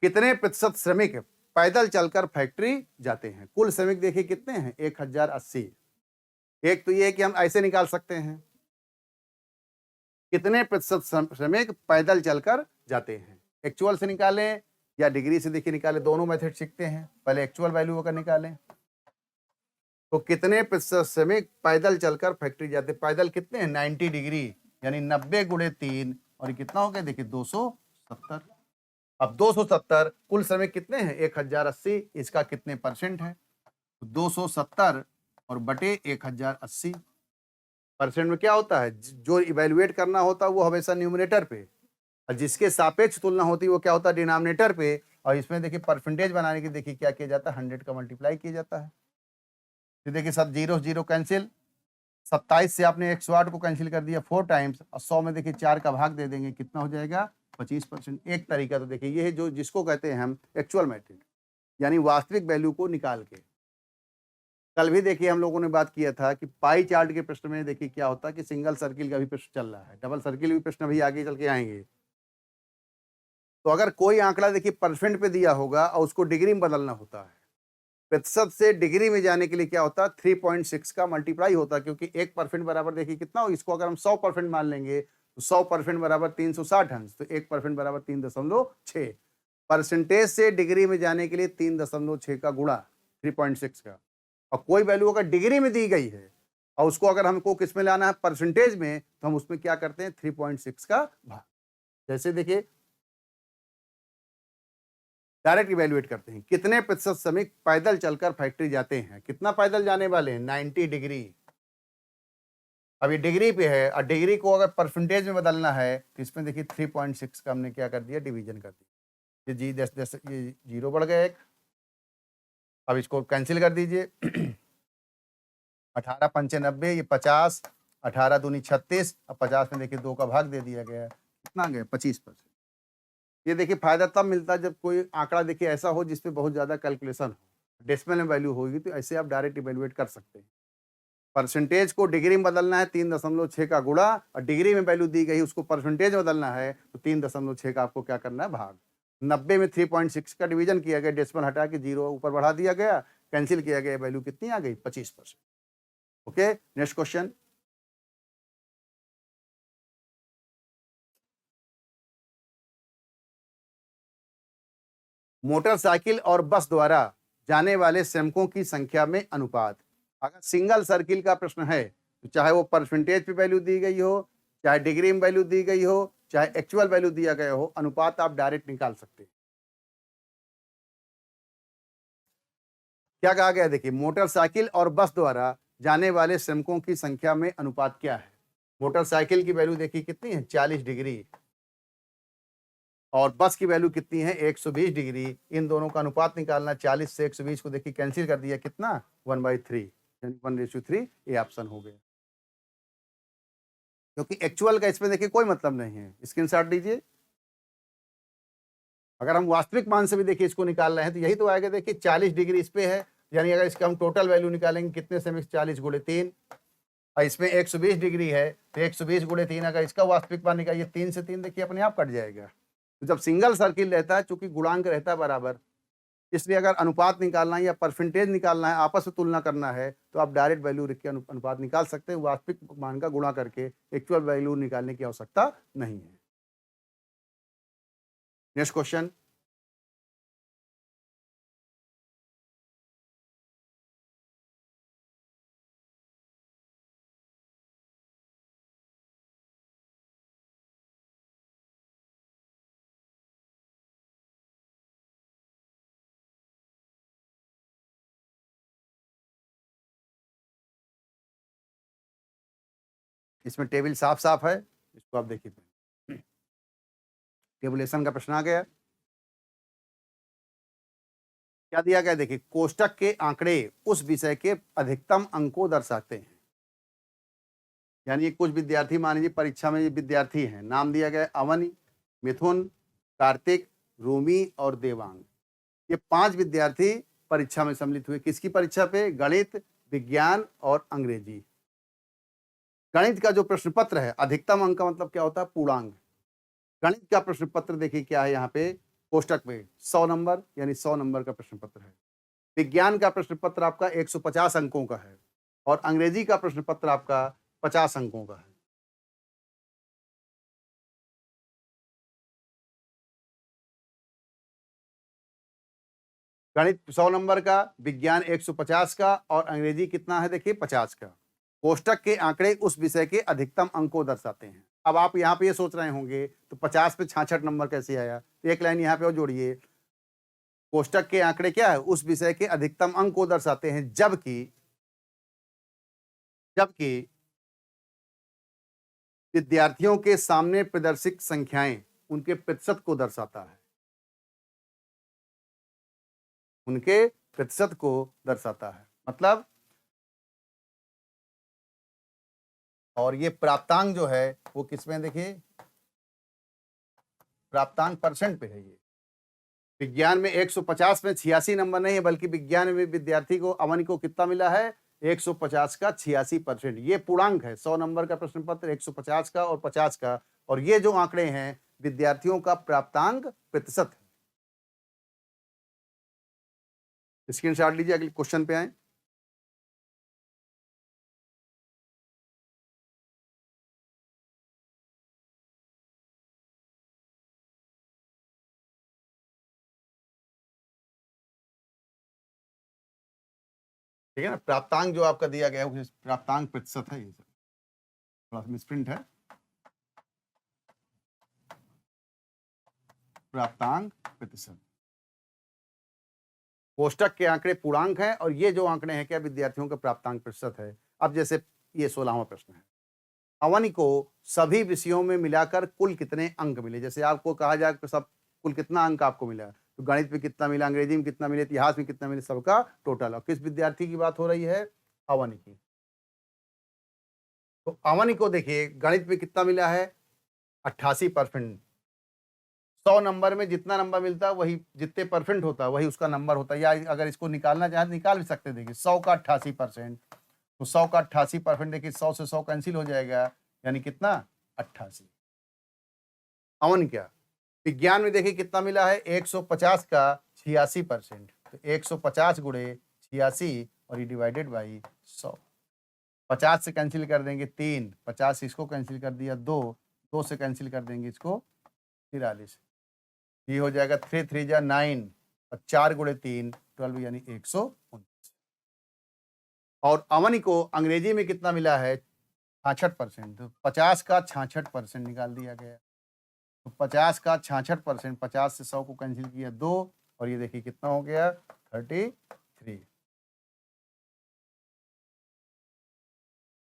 कितने प्रतिशत श्रमिक पैदल चलकर फैक्ट्री जाते हैं? कुल श्रमिक देखिए कितने हैं, 1080। एक तो ये है कि हम ऐसे निकाल सकते हैं, कितने प्रतिशत श्रमिक पैदल चलकर जाते हैं। एक्चुअल से निकालें या डिग्री से देखिए निकालें, दोनों मेथड सीखते हैं। पहले एक्चुअल वैल्यू अगर निकालें तो कितने प्रतिशत श्रमिक पैदल चलकर फैक्ट्री जाते, पैदल कितने हैं 90 डिग्री, यानी 90 गुणे 3, और ये कितना हो गया देखिए 270। अब 270 कुल श्रमिक कितने हैं 1080, इसका कितने परसेंट है, 270 और बटे 1080। परसेंट में क्या होता है, जो इवेल्युएट करना होता है वो हमेशा न्यूमरेटर पे, और जिसके सापेक्ष तुलना होती है वो क्या होता है डिनोमिनेटर पे। और इसमें देखिए परसेंटेज बनाने की देखिए क्या किया जाता है, 100 का मल्टीप्लाई किया जाता है। तो देखिए सब जीरो जीरो कैंसिल, 27 से आपने 108 को कैंसिल कर दिया 4 टाइम्स, और 100 में देखिए 4 का भाग दे देंगे, कितना हो जाएगा 25%। एक तरीका तो देखिए ये है जो जिसको कहते हैं हम एक्चुअल मेथड, यानी वास्तविक वैल्यू को निकाल के। कल भी देखिए हम लोगों ने बात किया था कि पाई चार्ट के प्रश्न में देखिए क्या होता है कि सिंगल सर्किल का भी प्रश्न चल रहा है, डबल सर्किल भी प्रश्न भी आगे चल के आएंगे। तो अगर कोई आंकड़ा देखिए परसेंट पे दिया होगा और उसको डिग्री में बदलना होता है, प्रतिशत से डिग्री में जाने के लिए क्या होता है 3.6 का मल्टीप्लाई होता है, क्योंकि 1% बराबर देखिए कितना हो, इसको अगर हम 100% मान लेंगे तो 100% बराबर 360 अंश, तो 1% बराबर 3.6। परसेंटेज से डिग्री में जाने के लिए 3.6 का गुणा 3.6 का, और कोई वैल्यू अगर डिग्री में दी गई है और उसको अगर हमको किस में लाना है परसेंटेज में, तो हम उसमें क्या करते हैं 3.6 का भाग। जैसे देखिए डायरेक्ट इवेल्युएट करते हैं, कितने प्रतिशत श्रमिक पैदल चलकर फैक्ट्री जाते हैं, कितना पैदल जाने वाले हैं 90 डिग्री। अब ये डिग्री पे है, और डिग्री को अगर परसेंटेज में बदलना है तो इसमें देखिए 3.6 का हमने क्या कर दिया डिवीजन कर दिया। ये जी दस ये जीरो बढ़ गया एक, अब इसको कैंसिल कर दीजिए 18 पंचे 90, ये 50, 18 दूनी 36, अब 50 में देखिए 2 का भाग दे दिया गया है, कितना गया 25%। ये देखिए फायदा तब मिलता है जब कोई आंकड़ा देखिए ऐसा हो जिसमें बहुत ज्यादा कैलकुलेशन हो, डेसिमल में वैल्यू होगी, तो ऐसे आप डायरेक्ट इवेल्युएट कर सकते हैं। परसेंटेज को डिग्री में बदलना है 3.6 का गुणा, और डिग्री में वैल्यू दी गई उसको परसेंटेज में बदलना है तो 3.6 का आपको क्या करना है भाग। 90 में 3.6 का डिवीजन किया गया, डेसिमल हटा के जीरो ऊपर बढ़ा दिया गया, कैंसिल किया गया, वैल्यू कितनी आ गई 25%। ओके, नेक्स्ट क्वेश्चन, मोटरसाइकिल और बस द्वारा जाने वाले श्रमिकों की संख्या में अनुपात। अगर सिंगल सर्किल का प्रश्न है तो चाहे वो परसेंटेज पे वैल्यू दी गई हो, चाहे डिग्री में वैल्यू दी गई हो, चाहे एक्चुअल वैल्यू दिया गया हो, अनुपात आप डायरेक्ट निकाल सकते हैं। क्या कहा गया देखिए, मोटरसाइकिल और बस द्वारा जाने वाले श्रमिकों की संख्या में अनुपात क्या है। मोटरसाइकिल की वैल्यू देखिए कितनी है 40 डिग्री, और बस की वैल्यू कितनी है 120 डिग्री। इन दोनों का अनुपात निकालना, 40 से 120 को देखिए कैंसिल कर दिया, कितना 1/3, यानी 1:3। ये ऑप्शन हो गया, क्योंकि एक्चुअल का इसमें देखिए कोई मतलब नहीं है। स्क्रीनशॉट लीजिए, अगर हम वास्तविक मान से भी देखिए इसको निकाल रहे हैं तो यही तो आएगा। देखिए 40 डिग्री इस पे है, यानी अगर इसका हम टोटल वैल्यू निकालेंगे कितने से, 40 गुणे 3, और इसमें 120 डिग्री है तो 120 गुणे 3, अगर इसका वास्तविक मान निकालिए 3 से 3 देखिए अपने आप कट जाएगा। तो जब सिंगल सर्किल रहता है, चूंकि गुणांक रहता है बराबर, इसलिए अगर अनुपात निकालना है या परसेंटेज निकालना है, आपस में तुलना करना है, तो आप डायरेक्ट वैल्यू लिख के अनुपात निकाल सकते हैं, वास्तविक मान का गुणा करके। एक्चुअल वैल्यू निकालने की आवश्यकता नहीं है। नेक्स्ट क्वेश्चन, इसमें टेबल साफ साफ है, इसको आप देखिए। टेबुलेशन का प्रश्न आ गया। क्या दिया गया देखिए, कोष्टक के आंकड़े उस विषय के अधिकतम अंक को दर्शाते हैं। यानी कुछ विद्यार्थी, मान लीजिए परीक्षा में ये विद्यार्थी हैं, नाम दिया गया अवनी, मिथुन, कार्तिक, रूमी और देवांग। ये 5 विद्यार्थी परीक्षा में सम्मिलित हुए। किसकी परीक्षा पे? गणित, विज्ञान और अंग्रेजी। गणित का जो प्रश्न पत्र है, अधिकतम अंक का मतलब क्या होता है? पूर्णांक। गणित का प्रश्न पत्र देखिए क्या है यहाँ पे कोष्टक में, 100 नंबर, यानी 100 नंबर का प्रश्न पत्र है। विज्ञान का प्रश्न पत्र आपका 150 अंकों का है और अंग्रेजी का प्रश्न पत्र आपका 50 अंकों का है। गणित 100 नंबर का, विज्ञान 150 का और अंग्रेजी कितना है देखिए 50 का। कोष्टक के आंकड़े उस विषय के अधिकतम अंक को दर्शाते हैं। अब आप यहाँ पे ये सोच रहे होंगे तो 50 पे 66 नंबर कैसे आया? एक लाइन यहाँ पे और जोड़िए, कोष्टक के आंकड़े क्या है? उस विषय के अधिकतम अंक को दर्शाते हैं, जबकि जबकि विद्यार्थियों के सामने प्रदर्शित संख्याएं उनके प्रतिशत को दर्शाता है, उनके प्रतिशत को दर्शाता है। मतलब, और ये प्राप्तांक जो है वो किसमें देखिए, प्राप्तांक परसेंट पे है। ये विज्ञान में 150 में 86 नंबर नहीं है, बल्कि विज्ञान में विद्यार्थी को, अवन को कितना मिला है? 150 का 86%। ये पूर्णांक है। 100 नंबर का प्रश्न पत्र, 150 का और 50 का, और ये जो आंकड़े हैं विद्यार्थियों का प्राप्तांक प्रतिशत है। स्क्रीनशॉट लीजिए, अगले क्वेश्चन पे आए। ठीक है ना, प्राप्तांक जो आपका दिया गया है वो प्राप्तांक प्रतिशत है। ये सब थोड़ा मिसप्रिंट है। प्राप्तांक प्रतिशत, कोष्टक के आंकड़े पूर्णांक हैं और ये जो आंकड़े हैं क्या विद्यार्थियों का प्राप्तांक प्रतिशत है। अब जैसे ये 16वां प्रश्न है, अवन को सभी विषयों में मिलाकर कुल कितने अंक मिले? जैसे आपको कहा जाए कि सब कुल कितना अंक आपको मिला, तो गणित में कितना मिला, अंग्रेजी में कितना मिले, इतिहास में कितना मिले, सबका टोटल। और किस विद्यार्थी की बात हो रही है? अवनी की। तो अवनी को देखिए गणित में कितना मिला है? 88%। 100 नंबर में जितना नंबर मिलता है वही, जितने परसेंट होता है वही उसका नंबर होता है। या अगर इसको निकालना चाहे निकाल भी सकते। देखिए 100 का 88%, तो 100 का 88%, देखिए 100 से 100 कैंसिल हो जाएगा, यानी कितना? 88। अवन क्या? विज्ञान में देखिए कितना मिला है? 150 का 86%। तो 150 गुणे 86 और ये डिवाइडेड बाई 100। 50 से कैंसिल कर देंगे 3, 50 इसको कैंसिल कर दिया 2, 2 से कैंसिल कर देंगे इसको 43। ये हो जाएगा 3 3 जा 9 और 4 गुणे 3 12, यानी 129। और अवन को अंग्रेजी में कितना मिला है? 66%। तो 50 का 66% निकाल दिया गया। तो 50 का 66%, 50 से 100 को कैंसिल किया 2, और ये देखिए कितना हो गया? 33।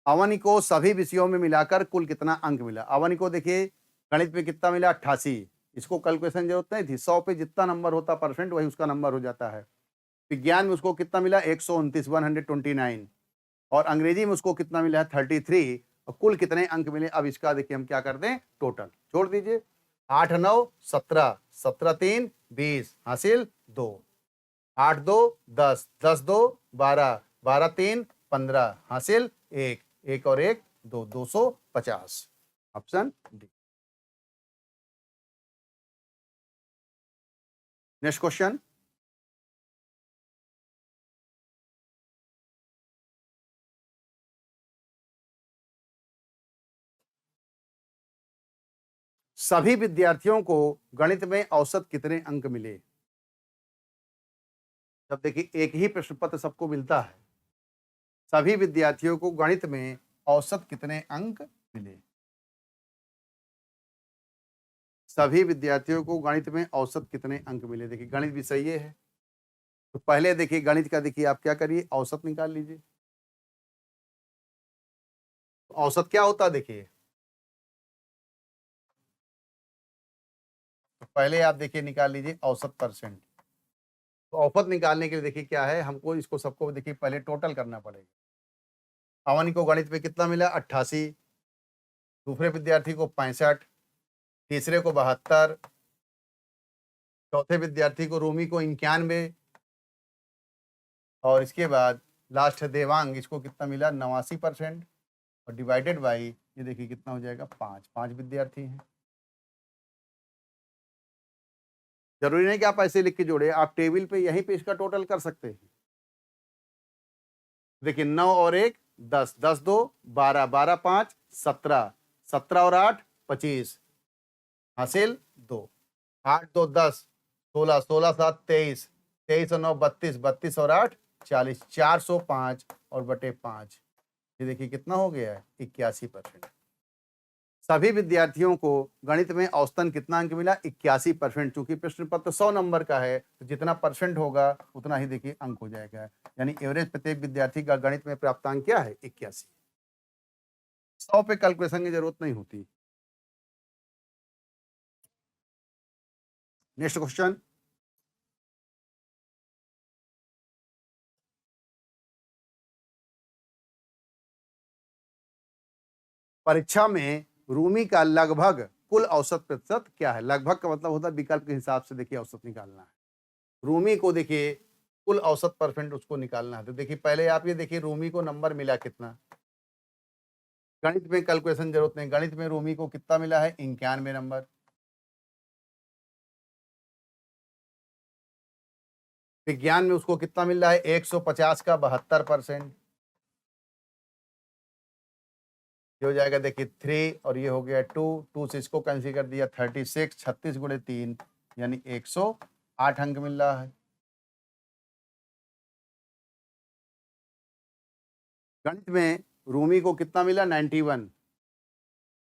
अवन को सभी विषयों में मिलाकर कुल कितना अंक मिला? अवन को देखिए गणित में कितना मिला? 88। इसको कैलकुलेशन जरूरत नहीं थी, 100 पे जितना नंबर होता परसेंट वही उसका नंबर हो जाता है। विज्ञान में उसको कितना मिला? 129, 129। और अंग्रेजी में उसको कितना मिला है? 33। और कुल कितने अंक मिले? अब इसका देखिए हम क्या कर दें, टोटल छोड़ दीजिए। 8 9 17, 17 3 20, हासिल 2, 8 2 10, 10 2 12, 12 3 15, हासिल 1, 1 और 1 2, 250। Option D. नेक्स्ट क्वेश्चन, सभी विद्यार्थियों को गणित में औसत कितने अंक मिले? जब देखिए एक ही प्रश्न पत्र सबको मिलता है, सभी विद्यार्थियों को गणित में औसत कितने अंक मिले? सभी विद्यार्थियों को गणित में औसत कितने अंक मिले? देखिए गणित विषय ये है, तो पहले देखिए गणित का देखिए आप क्या करिए, औसत निकाल लीजिए। औसत क्या होता है देखिए, पहले आप देखिए निकाल लीजिए औसत परसेंट। तो औसत निकालने के लिए देखिए क्या है, हमको इसको सबको देखिए पहले टोटल करना पड़ेगा। अवन को गणित में कितना मिला 88, दूसरे विद्यार्थी को 65, तीसरे को 72, चौथे विद्यार्थी को रूमी को 91, और इसके बाद लास्ट है देवांग, इसको कितना मिला 89%, और डिवाइडेड बाई ये देखिए कितना हो जाएगा 5, 5 विद्यार्थी हैं। जरूरी नहीं कि आप ऐसे लिख के जोड़े, आप टेबल पे यहीं पे इसका टोटल कर सकते हैं। देखिए 9 और 1 10, 10 2 12, 12 5 17, 17 और 8 25, हासिल 2, 8 2 10, 16, 16 7 23, 23 और 9 32, 32 और 8 40, 405 और बटे 5, ये देखिए कितना हो गया है 81%। सभी विद्यार्थियों को गणित में औसतन कितना अंक मिला 81%। चूंकि प्रश्न पत्र 100 नंबर का है तो जितना परसेंट होगा उतना ही देखिए अंक हो जाएगा, यानी एवरेज प्रत्येक विद्यार्थी का गणित में प्राप्त अंक क्या है 81। 100 पे कैलकुलेशन की जरूरत नहीं होती। नेक्स्ट क्वेश्चन, परीक्षा में रूमी का लगभग कुल औसत प्रतिशत क्या है। लगभग का मतलब होता है विकल्प के हिसाब से देखिए औसत निकालना है। रूमी को देखिए कुल औसत परसेंट उसको निकालना है। तो देखिए पहले आप ये देखिए रूमी को नंबर मिला कितना, गणित में कैलकुलेशन जरूरत नहीं, गणित में रूमी को कितना मिला है 91 नंबर। विज्ञान में उसको कितना मिल रहा है 150 का 72%, ये हो जाएगा देखिए 3 और ये हो गया 2, 2 से इसको कैंसिल कर दिया 36, 36 गुणे 3 यानी 108 अंक मिल रहा है। गणित में रूमी को कितना मिला 91,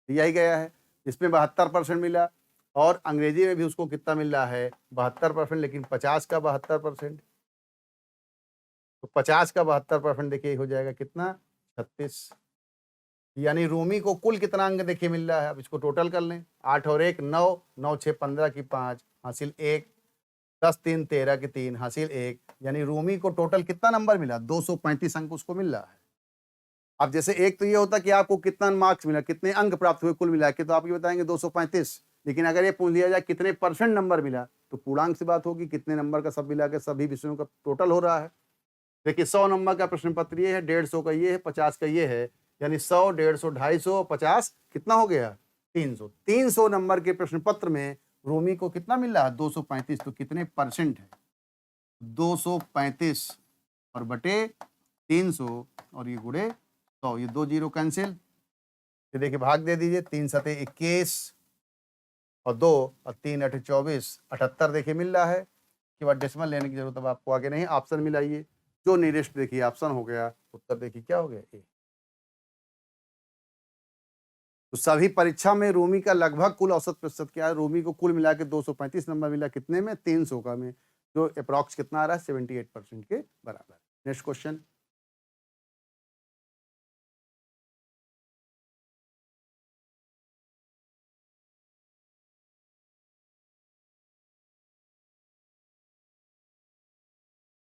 यही गया है, इसमें 72% मिला, और अंग्रेजी में भी उसको कितना मिल रहा है 72%, लेकिन 50 का 72%, तो 50 का 72% देखिए हो जाएगा कितना 36, यानी रूमी को कुल कितना अंक देखिए मिल रहा है। अब इसको टोटल कर लें, 8 और 1 9, 9 6 15 की 5 हासिल 1, 10 3 13 की 3 हासिल 1, यानी रूमी को टोटल कितना नंबर मिला 235 अंक उसको मिल रहा है। अब जैसे एक तो ये होता कि आपको कितना मार्क्स मिला, कितने अंक प्राप्त हुए कुल मिला के, तो आप ये बताएंगे 235, लेकिन अगर ये पूछ लिया जाए कितने परसेंट नंबर मिला तो पूर्णांक से बात होगी, कितने नंबर का सब मिला के सभी विषयों का टोटल हो रहा है। देखिए 100 नंबर का प्रश्न पत्र ये है, 150 का ये है, 50 का ये है, यानी 100 150 250 50 कितना हो गया 300। 300 नंबर के प्रश्न पत्र में रूमी को कितना मिल रहा है 235, तो कितने परसेंट है 235 और बटे 300 और ये गुणे 100, ये 2 जीरो कैंसिल, ये देखिए भाग दे दीजिए, 3 सते 21 और 2 और 3 8 24, 78 देखिए मिल रहा है। के बाद डेसिमल लेने की जरूरत अब आपको आगे नहीं, ऑप्शन मिलाइए, जो नियरेस्ट देखिए ऑप्शन हो गया, उत्तर देखिए क्या हो गया ए। तो सभी परीक्षा में रूमी का लगभग कुल औसत प्रतिशत क्या है, रूमी को कुल मिला के 235 नंबर मिला, कितने में 300 का में, जो अप्रॉक्स कितना आ रहा है 78% के बराबर। नेक्स्ट क्वेश्चन,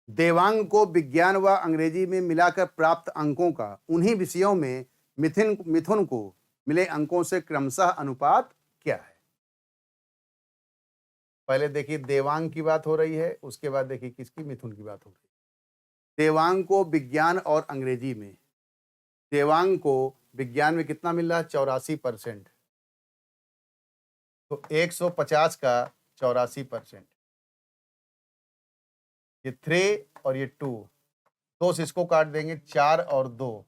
देवांग को विज्ञान व अंग्रेजी में मिलाकर प्राप्त अंकों का उन्हीं विषयों में मिथुन को मिले अंकों से क्रमशः अनुपात क्या है। पहले देखिए देवांग की बात हो रही है, उसके बाद देखिए किसकी, मिथुन की बात हो रही है। देवांग को विज्ञान और अंग्रेजी में, देवांग को विज्ञान में कितना मिल रहा है 84%, तो 150 का 84%, ये 3 और ये 2, 2 से इसको काट देंगे 4 और 2,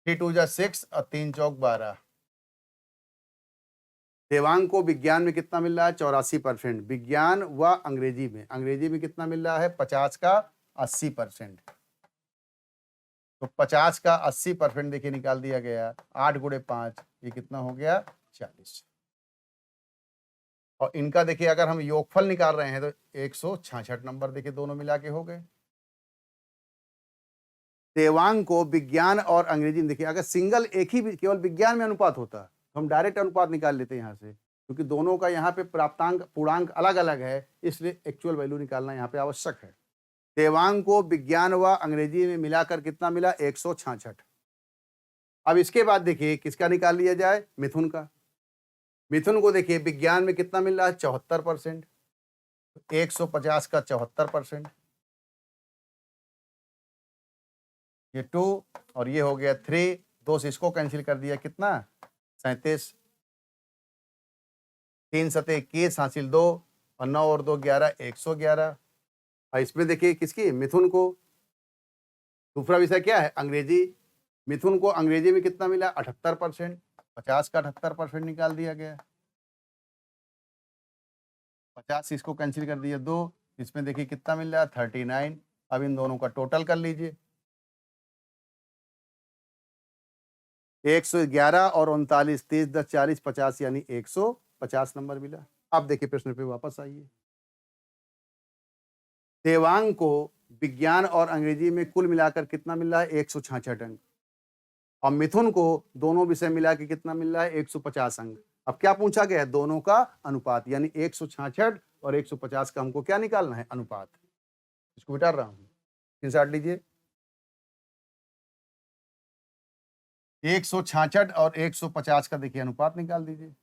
3 2 जा 6 और 3 चौक 12। देवांग को विज्ञान में कितना मिल रहा है 84%, विज्ञान व अंग्रेजी में कितना मिल रहा है 50 का 80%, तो 50 का 80% देखिए निकाल दिया गया, 8 गुणे 5 ये कितना हो गया 40, और इनका देखिए अगर हम योगफल निकाल रहे हैं तो 166 नंबर देखिए दोनों मिला के हो गए। देवांग को विज्ञान और अंग्रेजी में देखिए, अगर सिंगल एक ही केवल विज्ञान में अनुपात होता तो हम डायरेक्ट अनुपात निकाल लेते हैं यहाँ से, क्योंकि दोनों का यहाँ पे प्राप्तांक पूर्णांक अलग अलग है, इसलिए एक्चुअल वैल्यू निकालना यहाँ पे आवश्यक है। देवांग को विज्ञान व अंग्रेजी में मिलाकर कितना मिला? 166। अब इसके बाद देखिए किसका निकाल लिया जाए? मिथुन का। मिथुन को देखिए विज्ञान में कितना मिल रहा है? 74%। 150 का 74%, ये 2 और ये हो गया 3, 2 से इसको कैंसिल कर दिया, कितना? 37। 3 सते 21 हासिल 2 और 9 और 2 11, 111। और इसमें देखिए किसकी? मिथुन को। दूसरा विषय क्या है? अंग्रेजी। मिथुन को अंग्रेजी में कितना मिला? 78%। 50 का 78% निकाल दिया गया। 50 से इसको कैंसिल कर दिया 2, इसमें देखिए कितना मिल रहा है? 39। अब इन दोनों का टोटल कर लीजिए, 111 और 39, 30 10 40 50 यानी 150 नंबर मिला। अब देखिए प्रश्न पे वापस आइए। देवांग को विज्ञान और अंग्रेजी में कुल मिलाकर कितना मिल रहा है? 166 अंक। और मिथुन को दोनों विषय मिला के कितना मिल रहा है? 150 अंक। अब क्या पूछा गया है? दोनों का अनुपात, यानी 166 और 150 का हमको क्या निकालना है? अनुपात। इसको बिटा रहा हूं, स्क्रीनशॉट लीजिए। 166 और 150 का देखिए अनुपात निकाल दीजिए।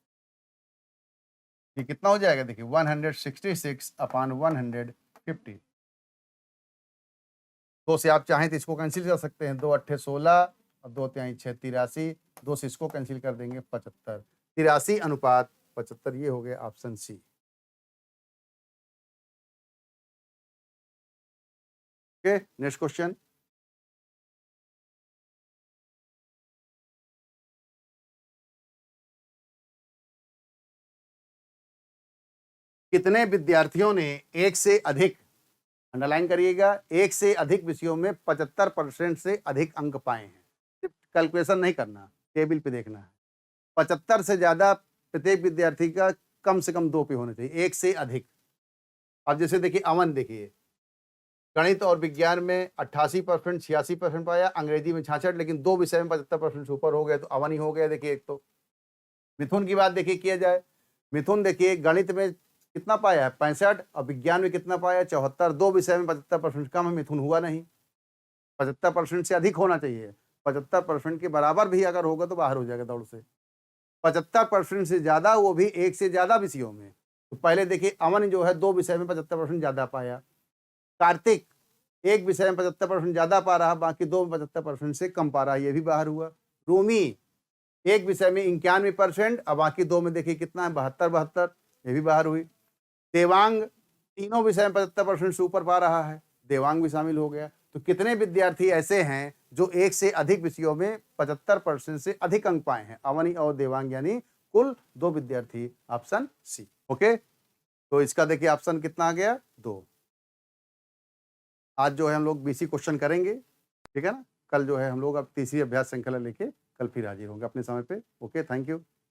ये कितना हो जाएगा? देखिए 166 अपॉन 150। 2 से आप चाहें तो इसको कैंसिल कर सकते हैं, 2 अट्ठे 16 और 2 तिहाई 6 83, 2 से इसको कैंसिल कर देंगे 75। 83 अनुपात 75, ये हो गया option C. Okay, next question. कितने विद्यार्थियों ने एक से अधिक, अंडरलाइन करिएगा, एक से अधिक विषयों में 75% से अधिक अंक पाए हैं? सिर्फ कैलकुलेशन नहीं करना, टेबल पे देखना है। 75 से ज्यादा प्रत्येक विद्यार्थी का कम से कम 2 पे होना चाहिए, एक से अधिक। अब जैसे देखिए अमन, देखिए गणित और विज्ञान में 88%, 86% पाया, अंग्रेजी में 66, लेकिन 2 विषय में 75% से ऊपर हो गया, तो अमन ही हो गया। देखिए एक तो मिथुन की बात देखिए किया जाए, मिथुन देखिए गणित में कितना पाया है? 65, और विज्ञान में कितना पाया? 74। 2 विषय में 75% कम है, मिथुन हुआ नहीं। 75% से अधिक होना चाहिए, 75% के बराबर भी अगर होगा तो बाहर हो जाएगा दौड़ से। 75% से ज्यादा, वो भी एक से ज्यादा विषयों में। तो पहले देखिए अमन जो है 2 विषय में 75% ज्यादा पाया, कार्तिक एक विषय में 75% ज्यादा पा रहा, बाकी 2 में 75% से कम पा रहा, ये भी बाहर हुआ। रूमी एक विषय में 91% और बाकी 2 में देखिए कितना है? 72, ये भी बाहर हुई। देवांग तीनों विषय में 75% से ऊपर पा रहा है, देवांग भी शामिल हो गया। तो कितने विद्यार्थी ऐसे हैं जो एक से अधिक विषयों में 75% से अधिक अंक पाए हैं? अवनी और देवांग, यानी कुल 2 विद्यार्थी, ऑप्शन सी। ओके, तो इसका देखिए ऑप्शन कितना आ गया? 2। आज जो है हम लोग बीसी क्वेश्चन करेंगे, ठीक है ना। कल जो है हम लोग अब तीसरी अभ्यास श्रृंखला लेके कल फिर हाजिर होंगे अपने समय पे। Okay, thank you.